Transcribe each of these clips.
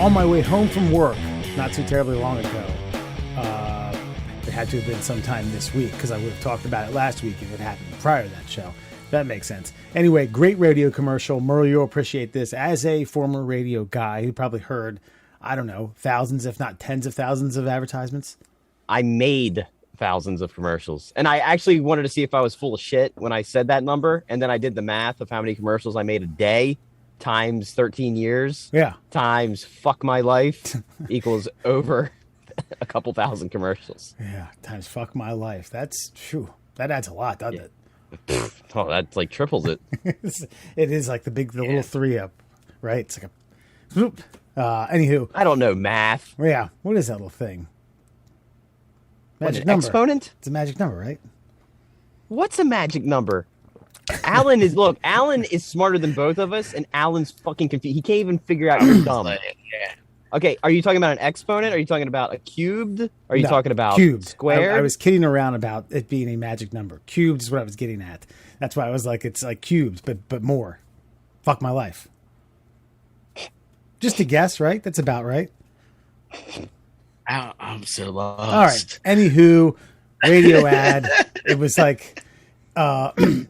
on my way home from work, not too terribly long ago. It had to have been sometime this week because I would have talked about it last week if it happened prior to that show. That makes sense. Anyway, great radio commercial. Merle, you'll appreciate this. As a former radio guy who probably heard, I don't know, thousands, if not tens of thousands of advertisements. I made thousands of commercials. And I actually wanted to see if I was full of shit when I said that number. And then I did the math of how many commercials I made a day times 13 years. Yeah. Times fuck my life equals over a couple thousand commercials. Yeah. Times fuck my life. That adds a lot, doesn't it? Oh, that's like triples it. It is like the little 3 up, right? It's like a anywho. I don't know math. Yeah. What is that little thing? Magic number. Exponent? It's a magic number, right? What's a magic number? Alan is smarter than both of us, and Alan's fucking confused. He can't even figure out you're dumb. Yeah. Okay, are you talking about an exponent? Are you talking about a cubed? Are you talking about cubed? Squared? I was kidding around about it being a magic number. Cubed is what I was getting at. That's why I was like, it's like cubes, but more. Fuck my life. Just a guess, right? That's about right. I'm so lost. All right. Anywho, radio ad. It was like, I'm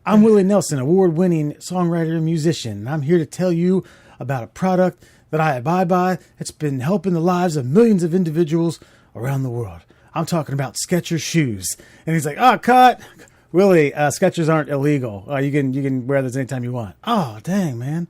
Willie Nelson, award-winning songwriter and musician. And I'm here to tell you about a product that I abide by. It's been helping the lives of millions of individuals around the world. I'm talking about Skechers shoes. And he's like, cut. Willie, Skechers aren't illegal. You can wear those anytime you want. Oh, dang, man.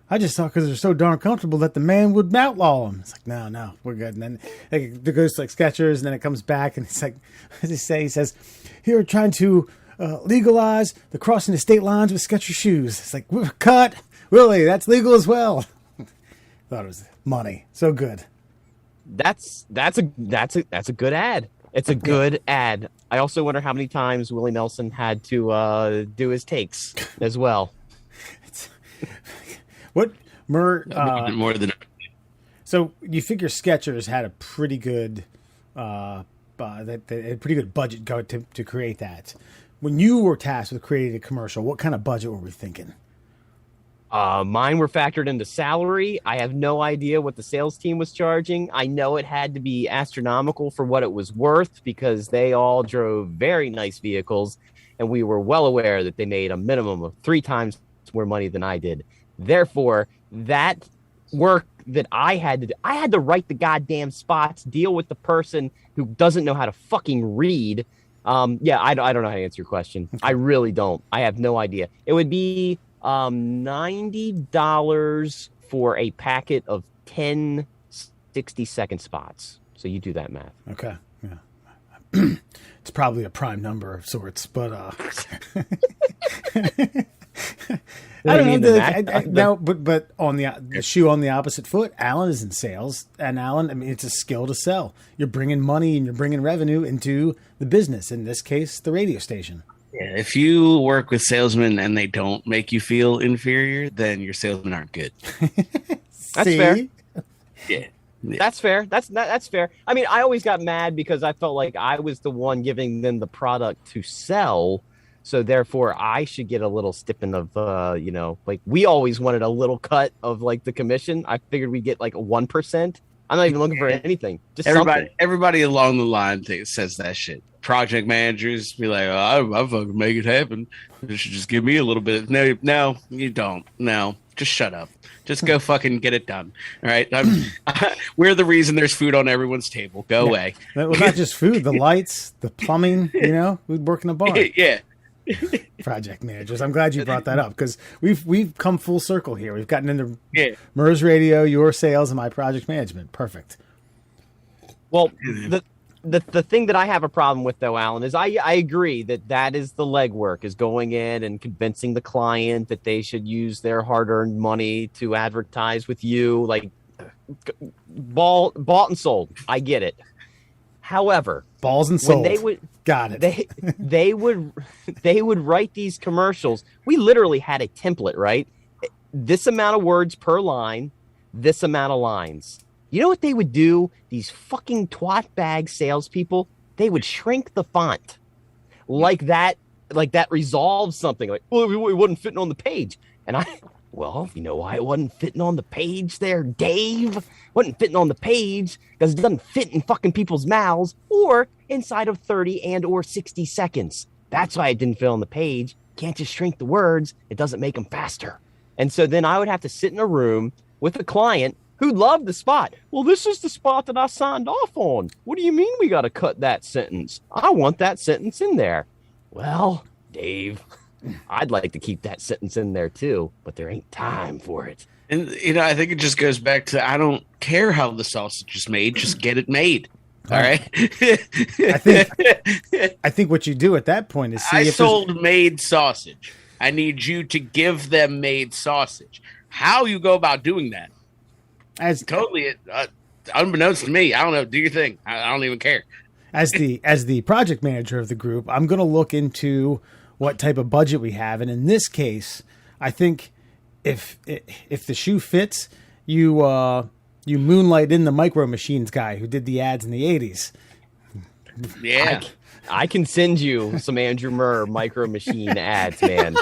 I just thought because they're so darn comfortable that the man would outlaw them. It's like, no, we're good. And then it goes to like Skechers, and then it comes back, and it's like, what does he say? He says, here, trying to legalize the crossing the state lines with Skechers shoes. It's like, cut. Willie, that's legal as well. Thought it was money. So good. That's a good ad. It's a good ad. I also wonder how many times Willie Nelson had to do his takes as well. What more than. So you figure Skechers had a pretty good budget go to create that. When you were tasked with creating a commercial, what kind of budget were we thinking? Mine were factored into salary. I have no idea what the sales team was charging. I know it had to be astronomical for what it was worth because they all drove very nice vehicles, and we were well aware that they made a minimum of 3 times more money than I did. Therefore, that work that I had to do, I had to write the goddamn spots, deal with the person who doesn't know how to fucking read. I don't know how to answer your question. I really don't. I have no idea. It would be $90 for a packet of 10 60-second spots. So you do that math. Okay. Yeah. It's probably a prime number of sorts, but I don't know. But on the shoe on the opposite foot, Alan is in sales, and Alan, I mean, it's a skill to sell. You're bringing money and you're bringing revenue into the business. In this case, the radio station. Yeah, if you work with salesmen and they don't make you feel inferior, then your salesmen aren't good. That's fair. Yeah. That's fair. That's fair. I mean, I always got mad because I felt like I was the one giving them the product to sell. So therefore, I should get a little stipend of, like we always wanted a little cut of like the commission. I figured we'd get like a 1%. I'm not even looking for anything. Just everybody along the line says that shit. Project managers be like, I fucking make it happen. You should just give me a little bit. No, you don't. No, just shut up. Just go fucking get it done. All right. We're the reason there's food on everyone's table. Go away. Well, not just food, the lights, the plumbing, we'd work in a bar. Yeah. Project managers. I'm glad you brought that up because we've come full circle here. We've gotten into MERS radio, your sales, and my project management. Perfect. Well, the thing that I have a problem with, though, Alan, is I agree that is the legwork, is going in and convincing the client that they should use their hard-earned money to advertise with you, like bought and sold. I get it. However, balls and sold. Got it. They would write these commercials. We literally had a template, right? This amount of words per line, this amount of lines. You know what they would do? These fucking twat bag salespeople, they would shrink the font like that resolves something. Like, well, it wouldn't fit on the page. And Well, you know why it wasn't fitting on the page there, Dave? Wasn't fitting on the page because it doesn't fit in fucking people's mouths or inside of 30 and or 60 seconds. That's why it didn't fit on the page. Can't just shrink the words. It doesn't make them faster. And so then I would have to sit in a room with a client who loved the spot. Well, this is the spot that I signed off on. What do you mean we got to cut that sentence? I want that sentence in there. Well, Dave, I'd like to keep that sentence in there too, but there ain't time for it. And, I think it just goes back to, I don't care how the sausage is made. Just get it made. All right. I think what you do at that point is see I if sold made sausage. I need you to give them made sausage. How you go about doing that? as Totally unbeknownst to me. I don't know. Do your thing. I don't even care. as the project manager of the group, I'm going to look into what type of budget we have, and in this case, I think if the shoe fits, you moonlight in the Micro Machines guy who did the ads in the 80s. Yeah. I can send you some Andrew Murr Micro Machine ads, man.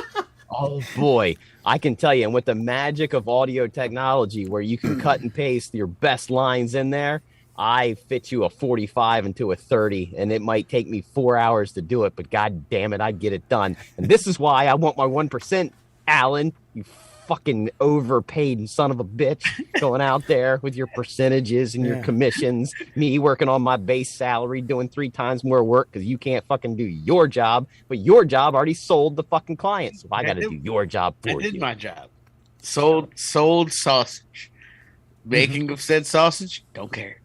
Oh boy, I can tell you. And with the magic of audio technology, where you can cut and paste your best lines in there, I fit you a 45 into a 30, and it might take me 4 hours to do it, but god damn it, I'd get it done. And this is why I want my 1%, Alan. You fucking overpaid son of a bitch, going out there with your percentages and your commissions, me working on my base salary, doing 3 times more work because you can't fucking do your job, but your job already sold the fucking client, so I got to do your job for you. I did my job. Sold sausage. Making of said sausage, don't care.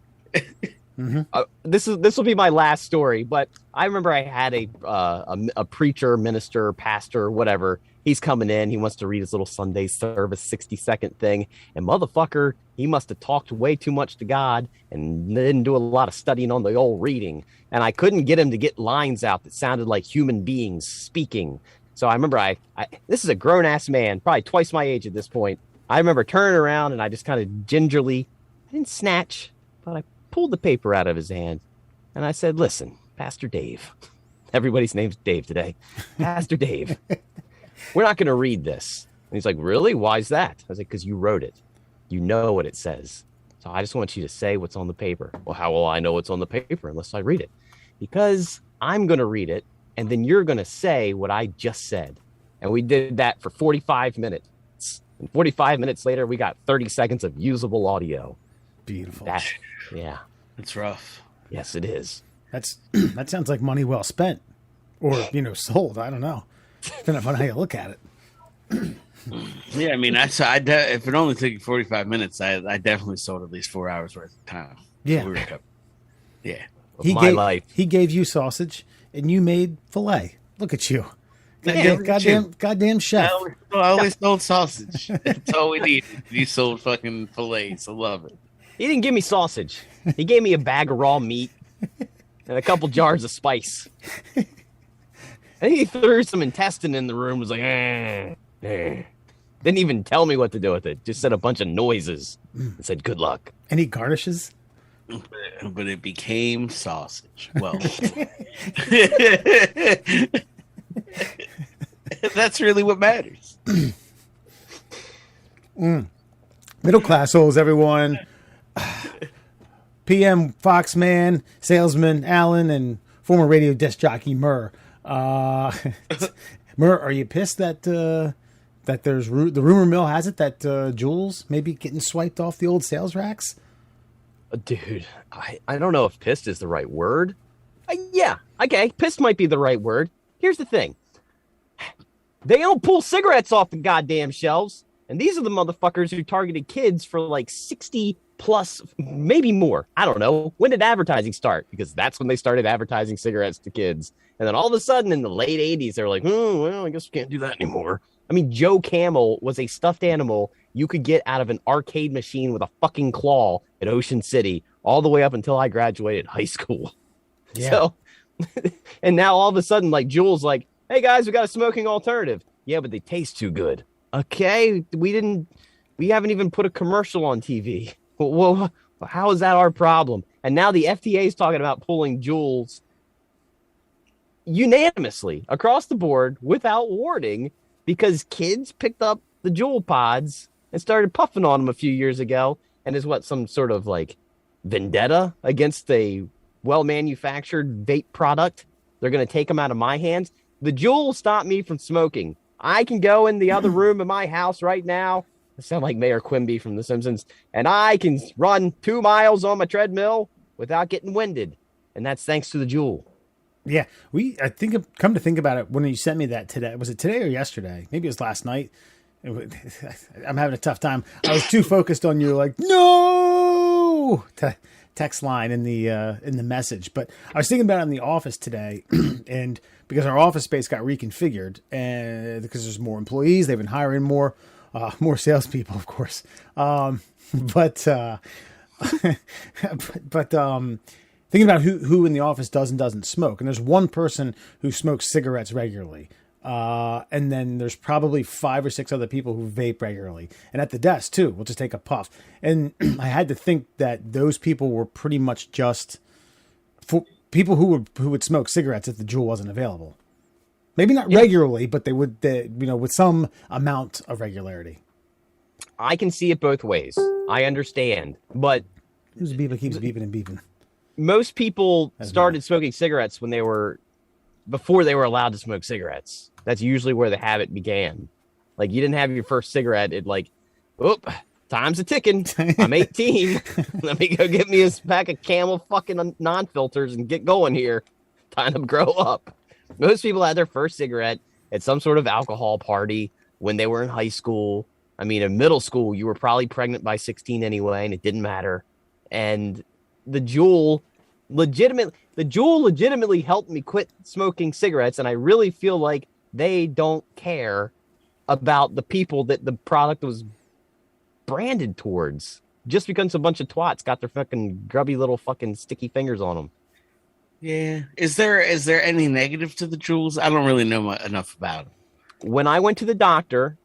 This will be my last story, but I remember I had a preacher, minister, pastor, whatever. He's coming in. He wants to read his little Sunday service 60-second thing. And motherfucker, he must have talked way too much to God and didn't do a lot of studying on the old reading. And I couldn't get him to get lines out that sounded like human beings speaking. So I remember this is a grown-ass man, probably twice my age at this point. I remember turning around and I just kind of gingerly, I didn't snatch, but I pulled the paper out of his hand. And I said, listen, Pastor Dave. Everybody's name's Dave today. Pastor Dave. We're not going to read this. And he's like, really? Why's that? I was like, because you wrote it. You know what it says. So I just want you to say what's on the paper. Well, how will I know what's on the paper unless I read it? Because I'm going to read it, and then you're going to say what I just said. And we did that for 45 minutes. And 45 minutes later, we got 30 seconds of usable audio. Beautiful. Yeah. It's rough. Yes, it is. That sounds like money well spent, or sold. I don't know. Depending on how you look at it. Yeah, I mean, if it only took you 45 minutes, I definitely sold at least 4 hours worth of time. Yeah. Yeah. He gave you sausage, and you made filet. Look at you. Goddamn chef. I always sold sausage. That's all we needed. You sold fucking fillets. I love it. He didn't give me sausage. He gave me a bag of raw meat and a couple jars of spice. I think he threw some intestine in the room, was like, Didn't even tell me what to do with it. Just said a bunch of noises and said, good luck. Any garnishes? But it became sausage. Well, that's really what matters. Middle class holes, everyone. PM Foxman, salesman Alan, and former radio disc jockey Murr. Murr, are you pissed that there's the rumor mill has it that Juul's maybe getting swiped off the old sales racks? Dude, I don't know if pissed is the right word. Yeah, okay, pissed might be the right word. Here's the thing. They don't pull cigarettes off the goddamn shelves. And these are the motherfuckers who targeted kids for like 60 plus, maybe more. I don't know. When did advertising start? Because that's when they started advertising cigarettes to kids. And then all of a sudden in the late 80s, they're like, oh, well, I guess we can't do that anymore. I mean, Joe Camel was a stuffed animal you could get out of an arcade machine with a fucking claw at Ocean City all the way up until I graduated high school. Yeah. So, and now all of a sudden, like Juul's like, hey guys, we got a smoking alternative. Yeah, but they taste too good. Okay, we haven't even put a commercial on TV. Well, how is that our problem? And now the FDA is talking about pulling Juul's unanimously across the board without warning because kids picked up the Juul pods and started puffing on them a few years ago. And is what, some sort of like vendetta against a well-manufactured vape product? They're going to take them out of my hands. The Juul stopped me from smoking. I can go in the other room in my house right now. I sound like Mayor Quimby from The Simpsons. And I can run 2 miles on my treadmill without getting winded. And that's thanks to the Juul. Yeah, I think, come to think about it, when you sent me that today, was it today or yesterday? Maybe it was last night. I'm having a tough time. I was too focused on your like no text line in the message, but I was thinking about it in the office today, and because our office space got reconfigured, and because there's more employees, they've been hiring more salespeople, of course. But thinking about who in the office does and doesn't smoke, and there's one person who smokes cigarettes regularly. And then there's probably 5 or 6 other people who vape regularly, and at the desk too. We'll just take a puff. And I had to think that those people were pretty much just for people who would smoke cigarettes if the Juul wasn't available. Maybe not regularly, but they would, with some amount of regularity. I can see it both ways. I understand, but Who's beeping keeps beeping and beeping. Most people started smoking cigarettes before they were allowed to smoke cigarettes. That's usually where the habit began. Like, you didn't have your first cigarette. It like, time's a ticking. I'm 18. Let me go get me a pack of Camel fucking non-filters and get going here. Time to grow up. Most people had their first cigarette at some sort of alcohol party when they were in high school. I mean, in middle school, you were probably pregnant by 16 anyway, and it didn't matter. And the Juul legitimately helped me quit smoking cigarettes, and I really feel like they don't care about the people that the product was branded towards, just because a bunch of twats got their fucking grubby little fucking sticky fingers on them. Yeah. Is there any negative to the Juuls? I don't really know enough about them. When I went to the doctor,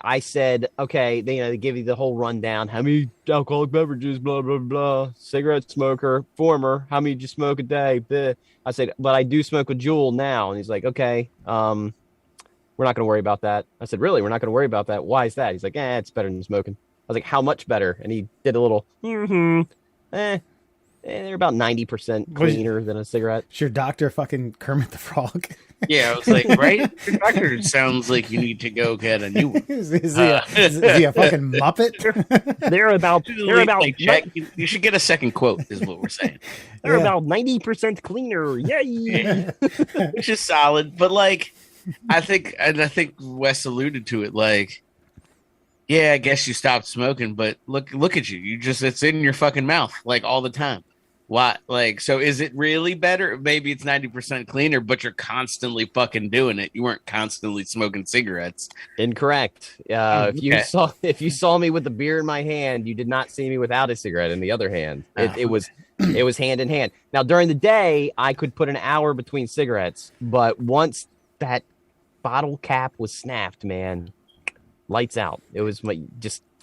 I said, okay, they give you the whole rundown. How many alcoholic beverages, blah, blah, blah. Cigarette smoker, former. How many did you smoke a day? Bleh. I said, but I do smoke a Juul now. And he's like, okay, we're not going to worry about that. I said, really? We're not going to worry about that? Why is that? He's like, it's better than smoking. I was like, how much better? And he did a little, they're about 90% cleaner than a cigarette. Is your doctor fucking Kermit the Frog? Yeah, I was like, right? Your doctor sounds like you need to go get a new one. Is he a fucking Muppet? They're about like, Jack, you should get a second quote, is what we're saying. They're about 90% cleaner. Yay! Which is solid. But like, I think Wes alluded to it, like, yeah, I guess you stopped smoking, but look at you. It's in your fucking mouth like all the time. Why? Like, so is it really better? Maybe it's 90% cleaner, but you're constantly fucking doing it. You weren't constantly smoking cigarettes. Incorrect. If you saw me with the beer in my hand, you did not see me without a cigarette in the other hand. It was hand in hand. Now, during the day, I could put an hour between cigarettes, but once that bottle cap was snapped, man, lights out. It was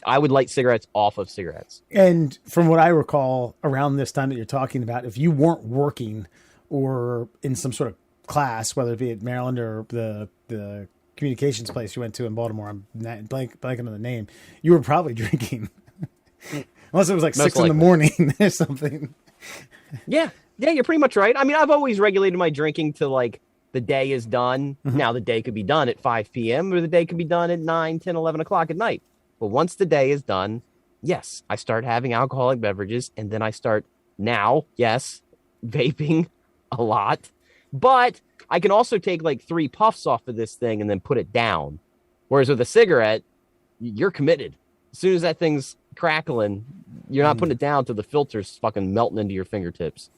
I would light cigarettes off of cigarettes. And from what I recall, around this time that you're talking about, if you weren't working or in some sort of class, whether it be at Maryland or the communications place you went to in Baltimore, I'm blanking on the name, you were probably drinking. Unless it was like 6 in the morning or something. Yeah, you're pretty much right. I mean, I've always regulated my drinking to like the day is done. Mm-hmm. Now, the day could be done at 5 p.m. or the day could be done at 9, 10, 11 o'clock at night. But once the day is done, yes, I start having alcoholic beverages, and then I start now, yes, vaping a lot. But I can also take like 3 puffs off of this thing and then put it down. Whereas with a cigarette, you're committed. As soon as that thing's crackling, you're not putting it down till the filter's fucking melting into your fingertips.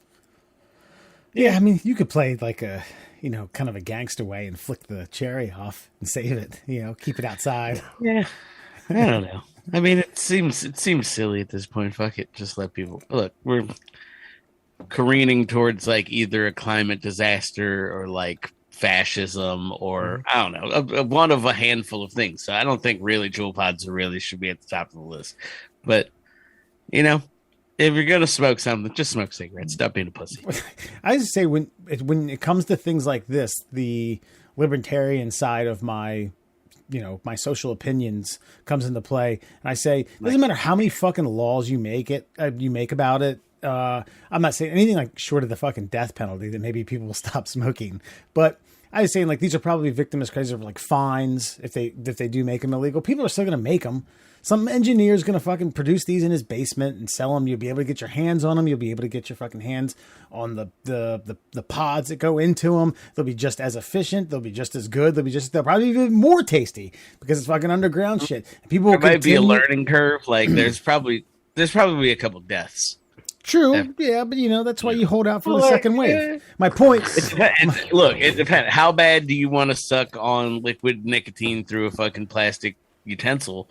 Yeah, I mean, you could play like a, kind of a gangster way and flick the cherry off and save it, keep it outside. Yeah. I don't know. I mean, it seems silly at this point. Fuck it. Just let people look. We're careening towards like either a climate disaster or like fascism or I don't know, one of a handful of things. So I don't think really Juul pods really should be at the top of the list. But if you're gonna smoke something, just smoke cigarettes. Stop being a pussy. I just say when it comes to things like this, the libertarian side of my my social opinions comes into play. And I say, it doesn't matter how many fucking laws you make about it. I'm not saying anything like short of the fucking death penalty that maybe people will stop smoking, but I was saying like these are probably victimless crazy of like fines if they do make them illegal. People are still going to make them. Some engineer's going to fucking produce these in his basement and sell them. You'll be able to get your hands on them. You'll be able to get your fucking hands on the pods that go into them. They'll be just as efficient. They'll be just as good. They'll probably be even more tasty because it's fucking underground shit. People will might be a learning curve. Like there's probably a couple deaths. True, yeah, but that's why you hold out for the second wave. My point. It depends. How bad do you want to suck on liquid nicotine through a fucking plastic utensil,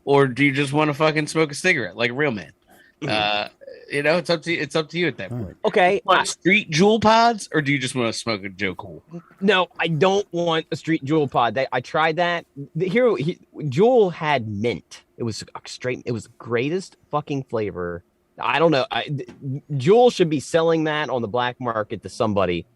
or do you just want to fucking smoke a cigarette like a real man? It's up to you. It's up to you at that point. Okay, want street Juul pods, or do you just want to smoke a Joe Cool? No, I don't want a street Juul pod. I tried that. Juul had mint. It was It was the greatest fucking flavor. I don't know. Juul should be selling that on the black market to somebody.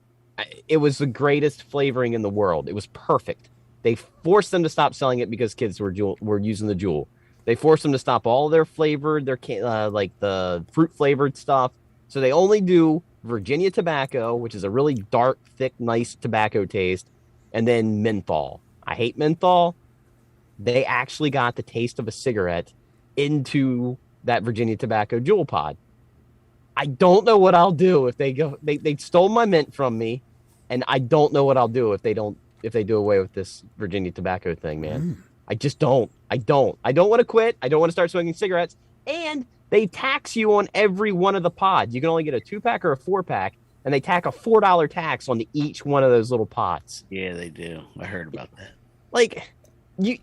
It was the greatest flavoring in the world. It was perfect. They forced them to stop selling it because kids were using the Juul. They forced them to stop all their flavored, like the fruit flavored stuff. So they only do Virginia tobacco, which is a really dark, thick, nice tobacco taste, and then menthol. I hate menthol. They actually got the taste of a cigarette into that Virginia tobacco Juul pod. I don't know what I'll do if they go. They stole my mint from me, and I don't know what I'll do if they do away with this Virginia tobacco thing, man. I just don't. I don't want to quit. I don't want to start smoking cigarettes. And they tax you on every one of the pods. You can only get a 2-pack or a 4-pack, and they tack a $4 tax on each one of those little pods. Yeah, they do. I heard about that. Like you're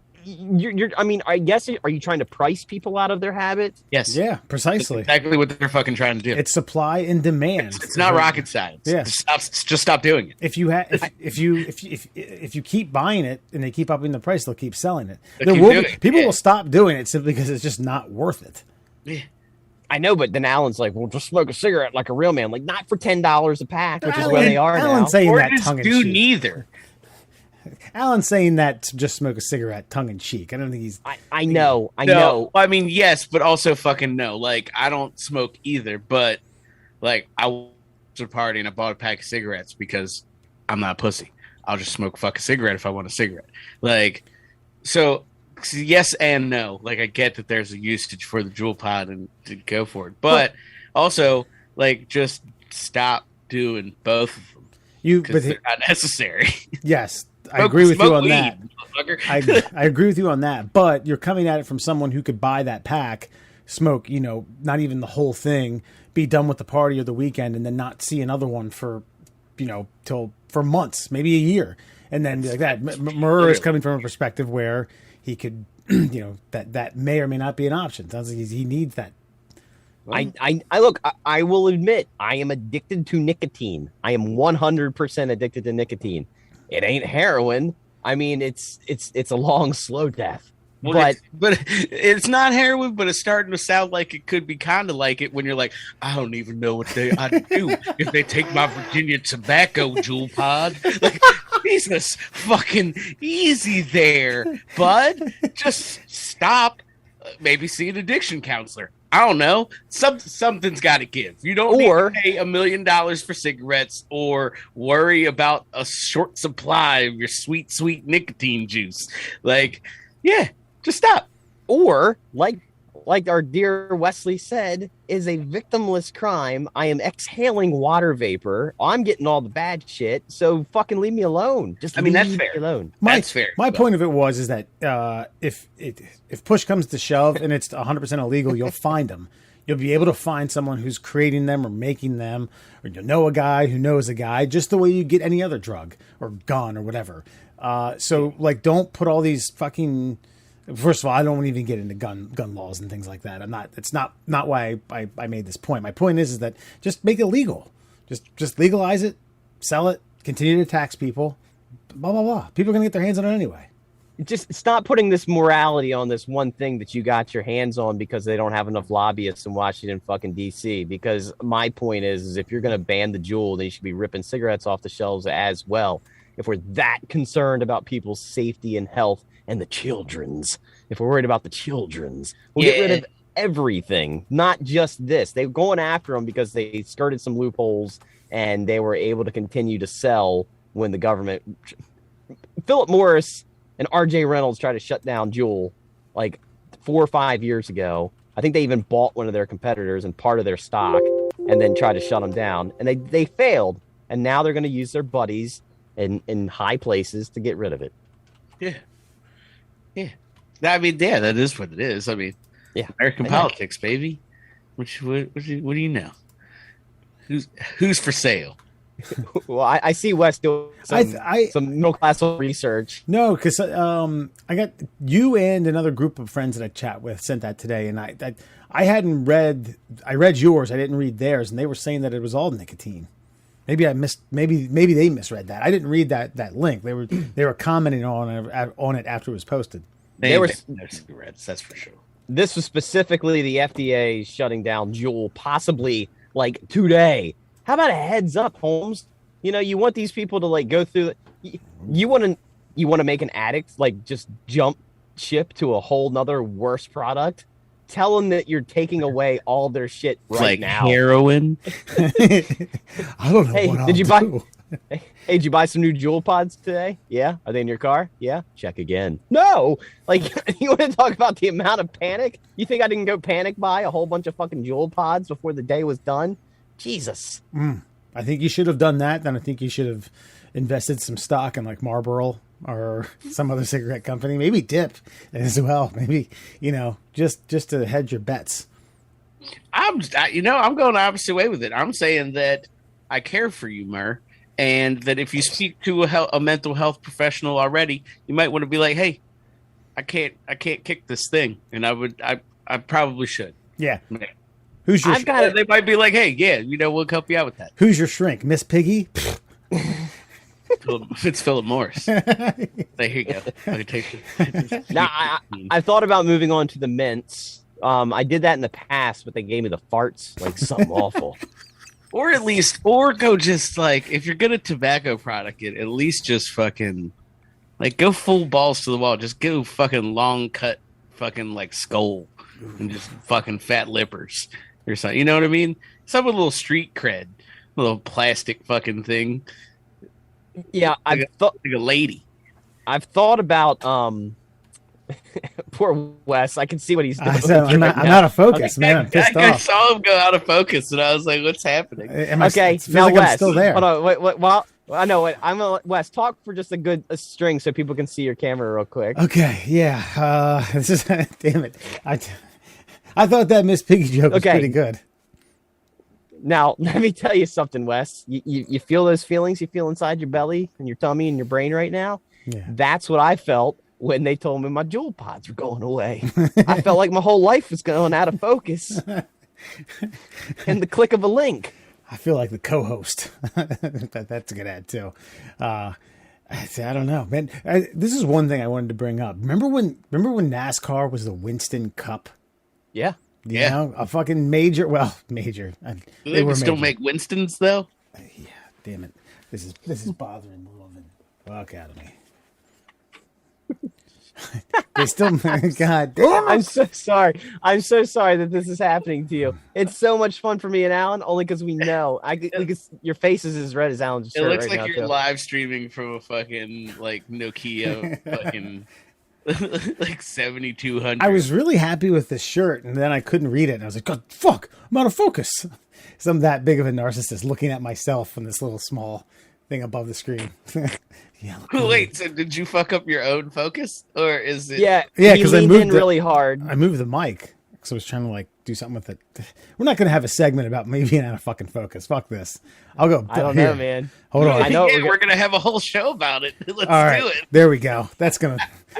I mean, I guess, are you trying to price people out of their habits? Yes. Yeah, precisely. That's exactly what they're fucking trying to do. It's supply and demand. It's not rocket science. Yeah. Just stop doing it. If you keep buying it and they keep upping the price, they'll keep selling it. People will stop doing it simply because it's just not worth it. Yeah. I know, but then Alan's like, well, just smoke a cigarette like a real man. Like, not for $10 a pack, which is where they are now. Alan's saying or that just tongue in do cheek. neither. Alan's saying that to just smoke a cigarette tongue in cheek. I don't think he's. I know. I mean, yes, but also fucking no. Like, I don't smoke either, but like, I went to a party and I bought a pack of cigarettes because I'm not a pussy. I'll just smoke a fucking cigarette if I want a cigarette. Like, so yes and no. Like, I get that there's a usage for the Juul pod and to go for it, but also like just stop doing both of them. Because they're not necessary. Yes. I agree with you on weed, that. I agree with you on that. But you're coming at it from someone who could buy that pack, smoke, not even the whole thing, be done with the party or the weekend, and then not see another one for months, maybe a year, and then be like that. Murr is coming from a perspective where he could, that may or may not be an option. Sounds like he needs that. I will admit, I am addicted to nicotine. I am 100% addicted to nicotine. It ain't heroin. I mean, it's a long, slow death. Well, but it's not heroin, but it's starting to sound like it could be kind of like it when you're like, I don't even know what I'd do if they take my Virginia tobacco Juul pod. Like, Jesus, fucking easy there, bud. Just stop. Maybe see an addiction counselor. I don't know. Something's got to give. You don't need to pay $1 million for cigarettes or worry about a short supply of your sweet, sweet nicotine juice. Like, yeah, just stop. Or, like our dear Wesley said, is a victimless crime. I am exhaling water vapor. I'm getting all the bad shit. So fucking leave me alone. That's fair. Alone. That's fair. My point of it is that if push comes to shove and it's 100% illegal, you'll find them. You'll be able to find someone who's creating them or making them, or you'll know a guy who knows a guy, just the way you get any other drug or gun or whatever. So like, don't put all these fucking. First of all, I don't even get into gun laws and things like that. It's not why I made this point. My point is that just make it legal. Just legalize it, sell it, continue to tax people, blah, blah, blah. People are going to get their hands on it anyway. Just stop putting this morality on this one thing that you got your hands on because they don't have enough lobbyists in Washington fucking D.C. Because my point is if you're going to ban the Juul, then you should be ripping cigarettes off the shelves as well. if we're that concerned about people's safety and health and the children's, if we're worried about the children's, we'll get rid of everything, not just this. They're going after them because they skirted some loopholes and they were able to continue to sell when the government, Philip Morris and RJ Reynolds tried to shut down Juul like 4 or 5 years ago. I think they even bought one of their competitors and part of their stock and then tried to shut them down. And they failed. And now they're going to use their buddies in high places to get rid of it. Yeah. Yeah. I mean, yeah, that is what it is. I mean, yeah, American politics, baby. What do you know? Who's for sale? Well, I see Wes doing some middle class research. No, because I got you and another group of friends that I chat with sent that today, and I hadn't read. I read yours. I didn't read theirs, and they were saying that it was all nicotine. Maybe I missed. Maybe they misread that. I didn't read that link. They were commenting on it after it was posted. They were cigarettes. That's for sure. This was specifically the FDA shutting down Juul, possibly like today. How about a heads up, Holmes? You know, you want these people to like go through. You want to make an addict like just jump ship to a whole nother worse product. Tell them that you're taking away all their shit right like now. Heroin. I don't know. Hey, what did you I'll buy? do. Hey, did you buy some new Juul pods today? Yeah. Are they in your car? Yeah. Check again. No. Like, you want to talk about the amount of panic? You think I didn't go panic buy a whole bunch of fucking Juul pods before the day was done? Jesus. I think you should have done that. Then I think you should have invested some stock in like Marlboro or some other cigarette company. Maybe Dip as well. Maybe, just to hedge your bets. I'm going the opposite way with it. I'm saying that I care for you, Murr, and that if you speak to a mental health professional already, you might want to be like, hey, I can't kick this thing, and I probably should. Yeah. Yeah. Who's your? They might be like, hey, yeah, we'll help you out with that. Who's your shrink, Miss Piggy? It's Philip Morris. There you go. Now, I thought about moving on to the mints. I did that in the past, but they gave me the farts, like something awful. Or go just like, if you're gonna tobacco product it, at least just fucking like go full balls to the wall. Just go fucking long cut fucking like skull and just fucking fat lippers or something. You know what I mean? Some with a little street cred, a little plastic fucking thing. Yeah, like a lady. I've thought about poor Wes. I can see what he's doing. I'm out of focus, man. I'm pissed I off. saw him go out of focus, and I was like, "What's happening?" Okay, now like Wes, I'm still there. Hold on, wait. Well, I know. I'm gonna Wes talk for just a string so people can see your camera real quick. Okay, yeah. This is damn it. I thought that Miss Piggy joke was pretty good. Now, let me tell you something, Wes. You feel those feelings you feel inside your belly and your tummy and your brain right now? Yeah. That's what I felt when they told me my Juul pods were going away. I felt like my whole life was going out of focus. And the click of a link. I feel like the co-host. That's a good ad, too. I don't know, man. This is one thing I wanted to bring up. Remember when NASCAR was the Winston Cup? Yeah. You know, a fucking major. Do they still make Winstons though? Yeah, damn it. This is bothering the living fuck out of me. They still, God damn it. I'm so sorry. I'm so sorry that this is happening to you. It's so much fun for me and Alan, only because we know. Because your face is as red as Alan's shirt. It looks right like now, you're too. live streaming from a fucking like Nokia fucking like 7200. I was really happy with this shirt, and then I couldn't read it, and I was like, God, fuck, I'm out of focus. So I'm that big of a narcissist looking at myself in this little small thing above the screen. Yeah. Wait, so did you fuck up your own focus, or is it? Yeah, because I moved in really hard. I moved the mic because I was trying to like do something with it. We're not going to have a segment about me being out of fucking focus. Fuck this. I'll go. I don't here. know, man. Hold on. I know we're gonna have a whole show about it. Let's All right, do it. there we go. That's how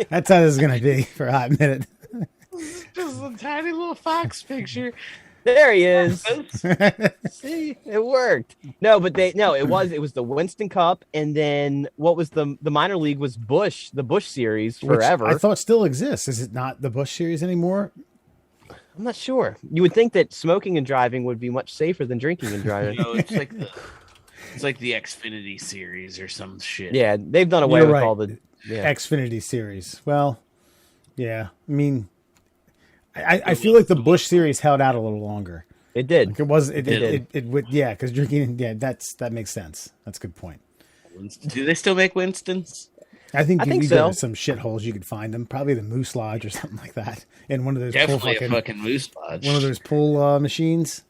this is gonna be for a hot minute. Just a tiny little fox picture. There he is. See, it worked. No, but it was the Winston Cup, and then what was the minor league was Busch, the Busch series forever. Which I thought still exists. Is it not the Busch series anymore? I'm not sure. You would think that smoking and driving would be much safer than drinking and driving. No, it's like It's like the Xfinity series or some shit. Yeah, they've done away You're with right. all the Xfinity series. Well, yeah. I mean, I feel like the Bush series held out a little longer. It did. Like it was. It would. Yeah, because drinking. Yeah, that makes sense. That's a good point. Do they still make Winston's? I think think you go so. to some shitholes, you could find them. Probably the Moose Lodge or something like that. In one of those Definitely a fucking Moose Lodge. one of those pool machines.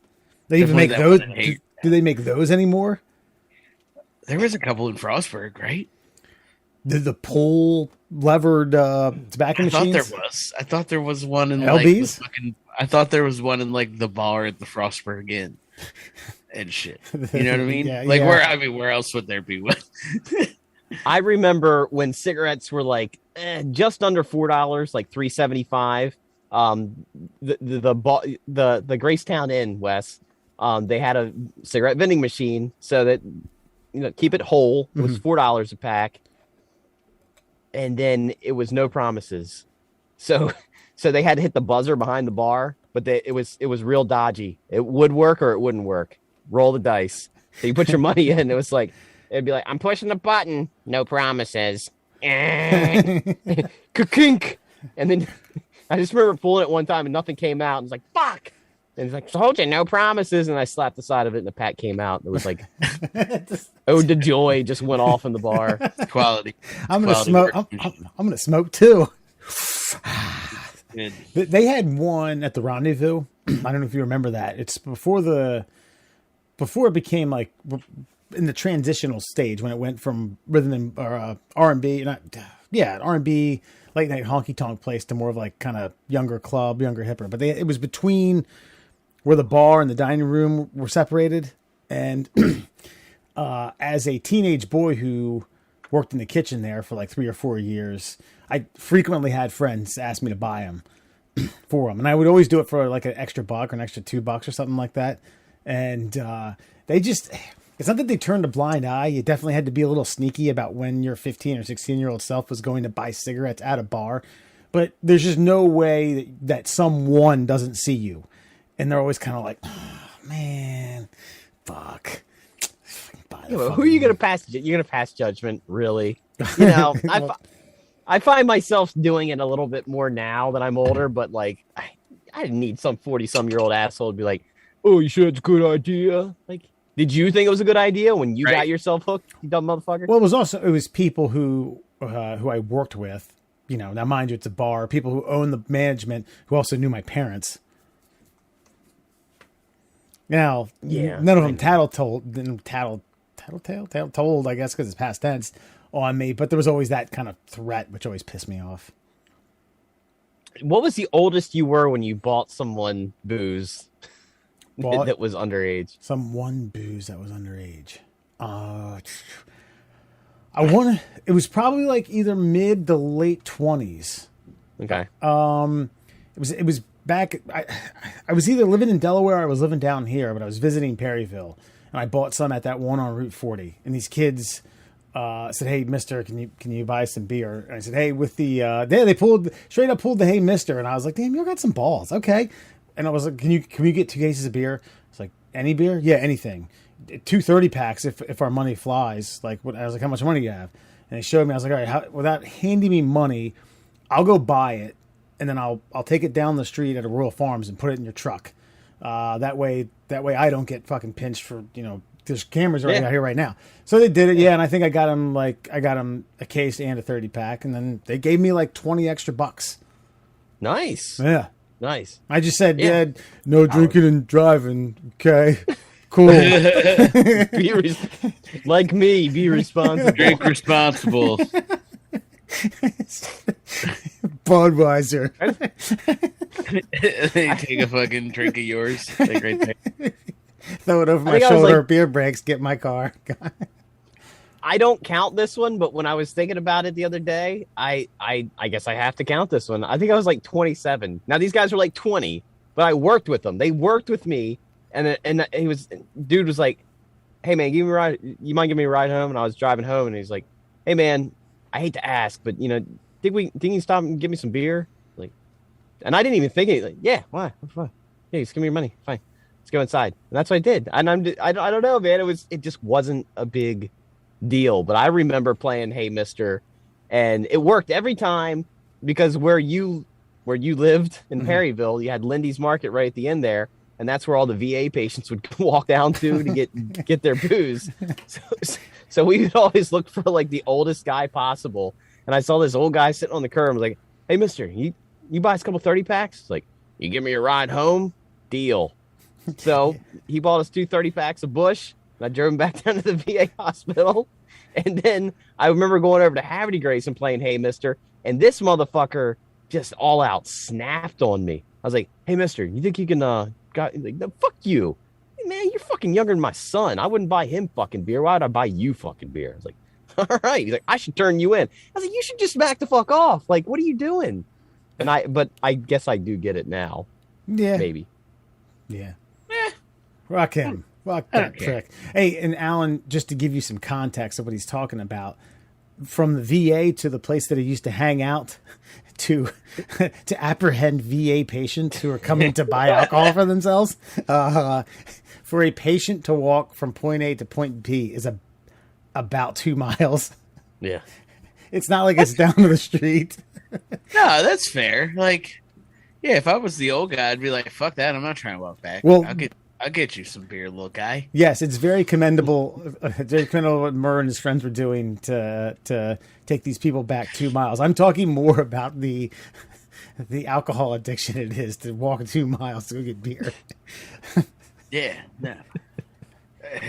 They even Definitely make that those. one in Hagerstown. Do they make those anymore? There was a couple in Frostburg, right? The pull levered tobacco I thought machines. there was. I thought there was one in LBs? I thought there was one in like the bar at the Frostburg Inn and shit. You know what I mean? Yeah, like yeah. where else would there be one? I remember when cigarettes were like just under $4, like $3.75. The Gracetown Inn, Wes, they had a cigarette vending machine, so that keep it whole was $4 a pack, and then it was no promises. So they had to hit the buzzer behind the bar, but it was real dodgy. It would work or it wouldn't work. Roll the dice. So you put your money in. It was like. It'd be like, I'm pushing the button. No promises. Ka-kink. And then I just remember pulling it one time and nothing came out. And it's like, fuck. And it's like, told you, no promises. And I slapped the side of it and the pack came out. It was like, ode to joy just went off in the bar. Quality. I'm gonna Quality smoke. work. I'm gonna smoke too. Good. They had one at the Rendezvous. I don't know if you remember that. It's before it became like in the transitional stage when it went from rhythm and or R&B, R&B late night honky tonk place to more of like kind of younger club, younger hipper. But it was between where the bar and the dining room were separated. And as a teenage boy who worked in the kitchen there for like 3 or 4 years, I frequently had friends ask me to buy them for them, and I would always do it for like an extra $1 or an extra $2 or something like that. And they just. It's not that they turned a blind eye. You definitely had to be a little sneaky about when your 15 or 16-year-old self was going to buy cigarettes at a bar. But there's just no way that someone doesn't see you. And they're always kind of like, oh, man, fuck. Who are you going to pass? You're going to pass judgment, really? I find myself doing it a little bit more now that I'm older, but like, I didn't need some 40-some-year-old asshole to be like, oh, you sure it's a good idea? Like, did you think it was a good idea when you got yourself hooked, you dumb motherfucker? Well, it was people who I worked with, now mind you, it's a bar, people who own the management who also knew my parents. Now, none of them tattletale, I guess, because it's past tense on me, but there was always that kind of threat, which always pissed me off. What was the oldest you were when you bought someone booze? That was underage. Someone booze that was underage. It was probably like either mid to late 20s. Okay. It was back. I was either living in Delaware or I was living down here, but I was visiting Perryville, and I bought some at that one on Route 40. And these kids said, "Hey, Mister, can you buy some beer?" And I said, "Hey, with the they pulled the Hey, Mister," and I was like, "Damn, you got some balls, okay." And I was like, can we get 2 cases of beer? It's like, any beer? Yeah, anything. 2 30-packs if our money flies. Like, I was like, how much money do you have? And they showed me. I was like, all right, without handing me money, I'll go buy it, and then I'll take it down the street at a Royal Farms and put it in your truck. That way I don't get fucking pinched for, there's cameras right out here right now. So they did it, and I think I got them a case and a 30-pack, and then they gave me like 20 extra bucks. Nice. Yeah. Nice. I just said, Dad, no drinking and driving. Okay, cool. Like me, be responsible. Drink responsible. Budweiser. They take a fucking drink of yours. Like right there. Throw it over my shoulder, beer breaks, get my car. I don't count this one, but when I was thinking about it the other day, I guess I have to count this one. I think I was like 27. Now these guys were like 20, but I worked with them. They worked with me, and dude was like, "Hey man, give me a ride. You mind giving me a ride home?" And I was driving home, and he's like, "Hey man, I hate to ask, but didn't you stop and give me some beer?" Like, and I didn't even think it. Like, yeah, why? Fine. Yeah, just give me your money. Fine. let's go inside. And that's what I did. And I don't know, man. It just wasn't a big deal. But I remember playing Hey Mister, and it worked every time because where you lived in Perryville, you had Lindy's Market right at the end there. And that's where all the VA patients would walk down to get their booze. So we would always look for like the oldest guy possible. And I saw this old guy sitting on the curb. I was like, "Hey, mister, you buy us a couple 30 packs?" It's like, "You give me a ride home? Deal." So he bought us 2 30 packs of Bush. And I drove him back down to the VA hospital. And then I remember going over to Havity Grace and playing Hey Mister. And this motherfucker just all out snapped on me. I was like, "Hey, mister, you think you can like, no, fuck you. Hey, man, you're fucking younger than my son. I wouldn't buy him fucking beer. Why would I buy you fucking beer?" I was like, "All right." He's like, "I should turn you in." I was like, "You should just back the fuck off. Like, what are you doing?" But I guess I do get it now. Yeah. Maybe. Yeah. Rock him. Rock that trick. Hey, and Alan, just to give you some context of what he's talking about, from the VA to the place that he used to hang out to apprehend VA patients who are coming to buy alcohol for themselves. For a patient to walk from point A to point B is about 2 miles. Yeah. It's not like it's down to the street. No, that's fair. Like, yeah, if I was the old guy, I'd be like, "Fuck that! I'm not trying to walk back. Well, I'll get you some beer, little guy." Yes, it's very commendable. Very commendable what Murr and his friends were doing to take these people back 2 miles. I'm talking more about the alcohol addiction it is to walk 2 miles to go get beer. Yeah, no.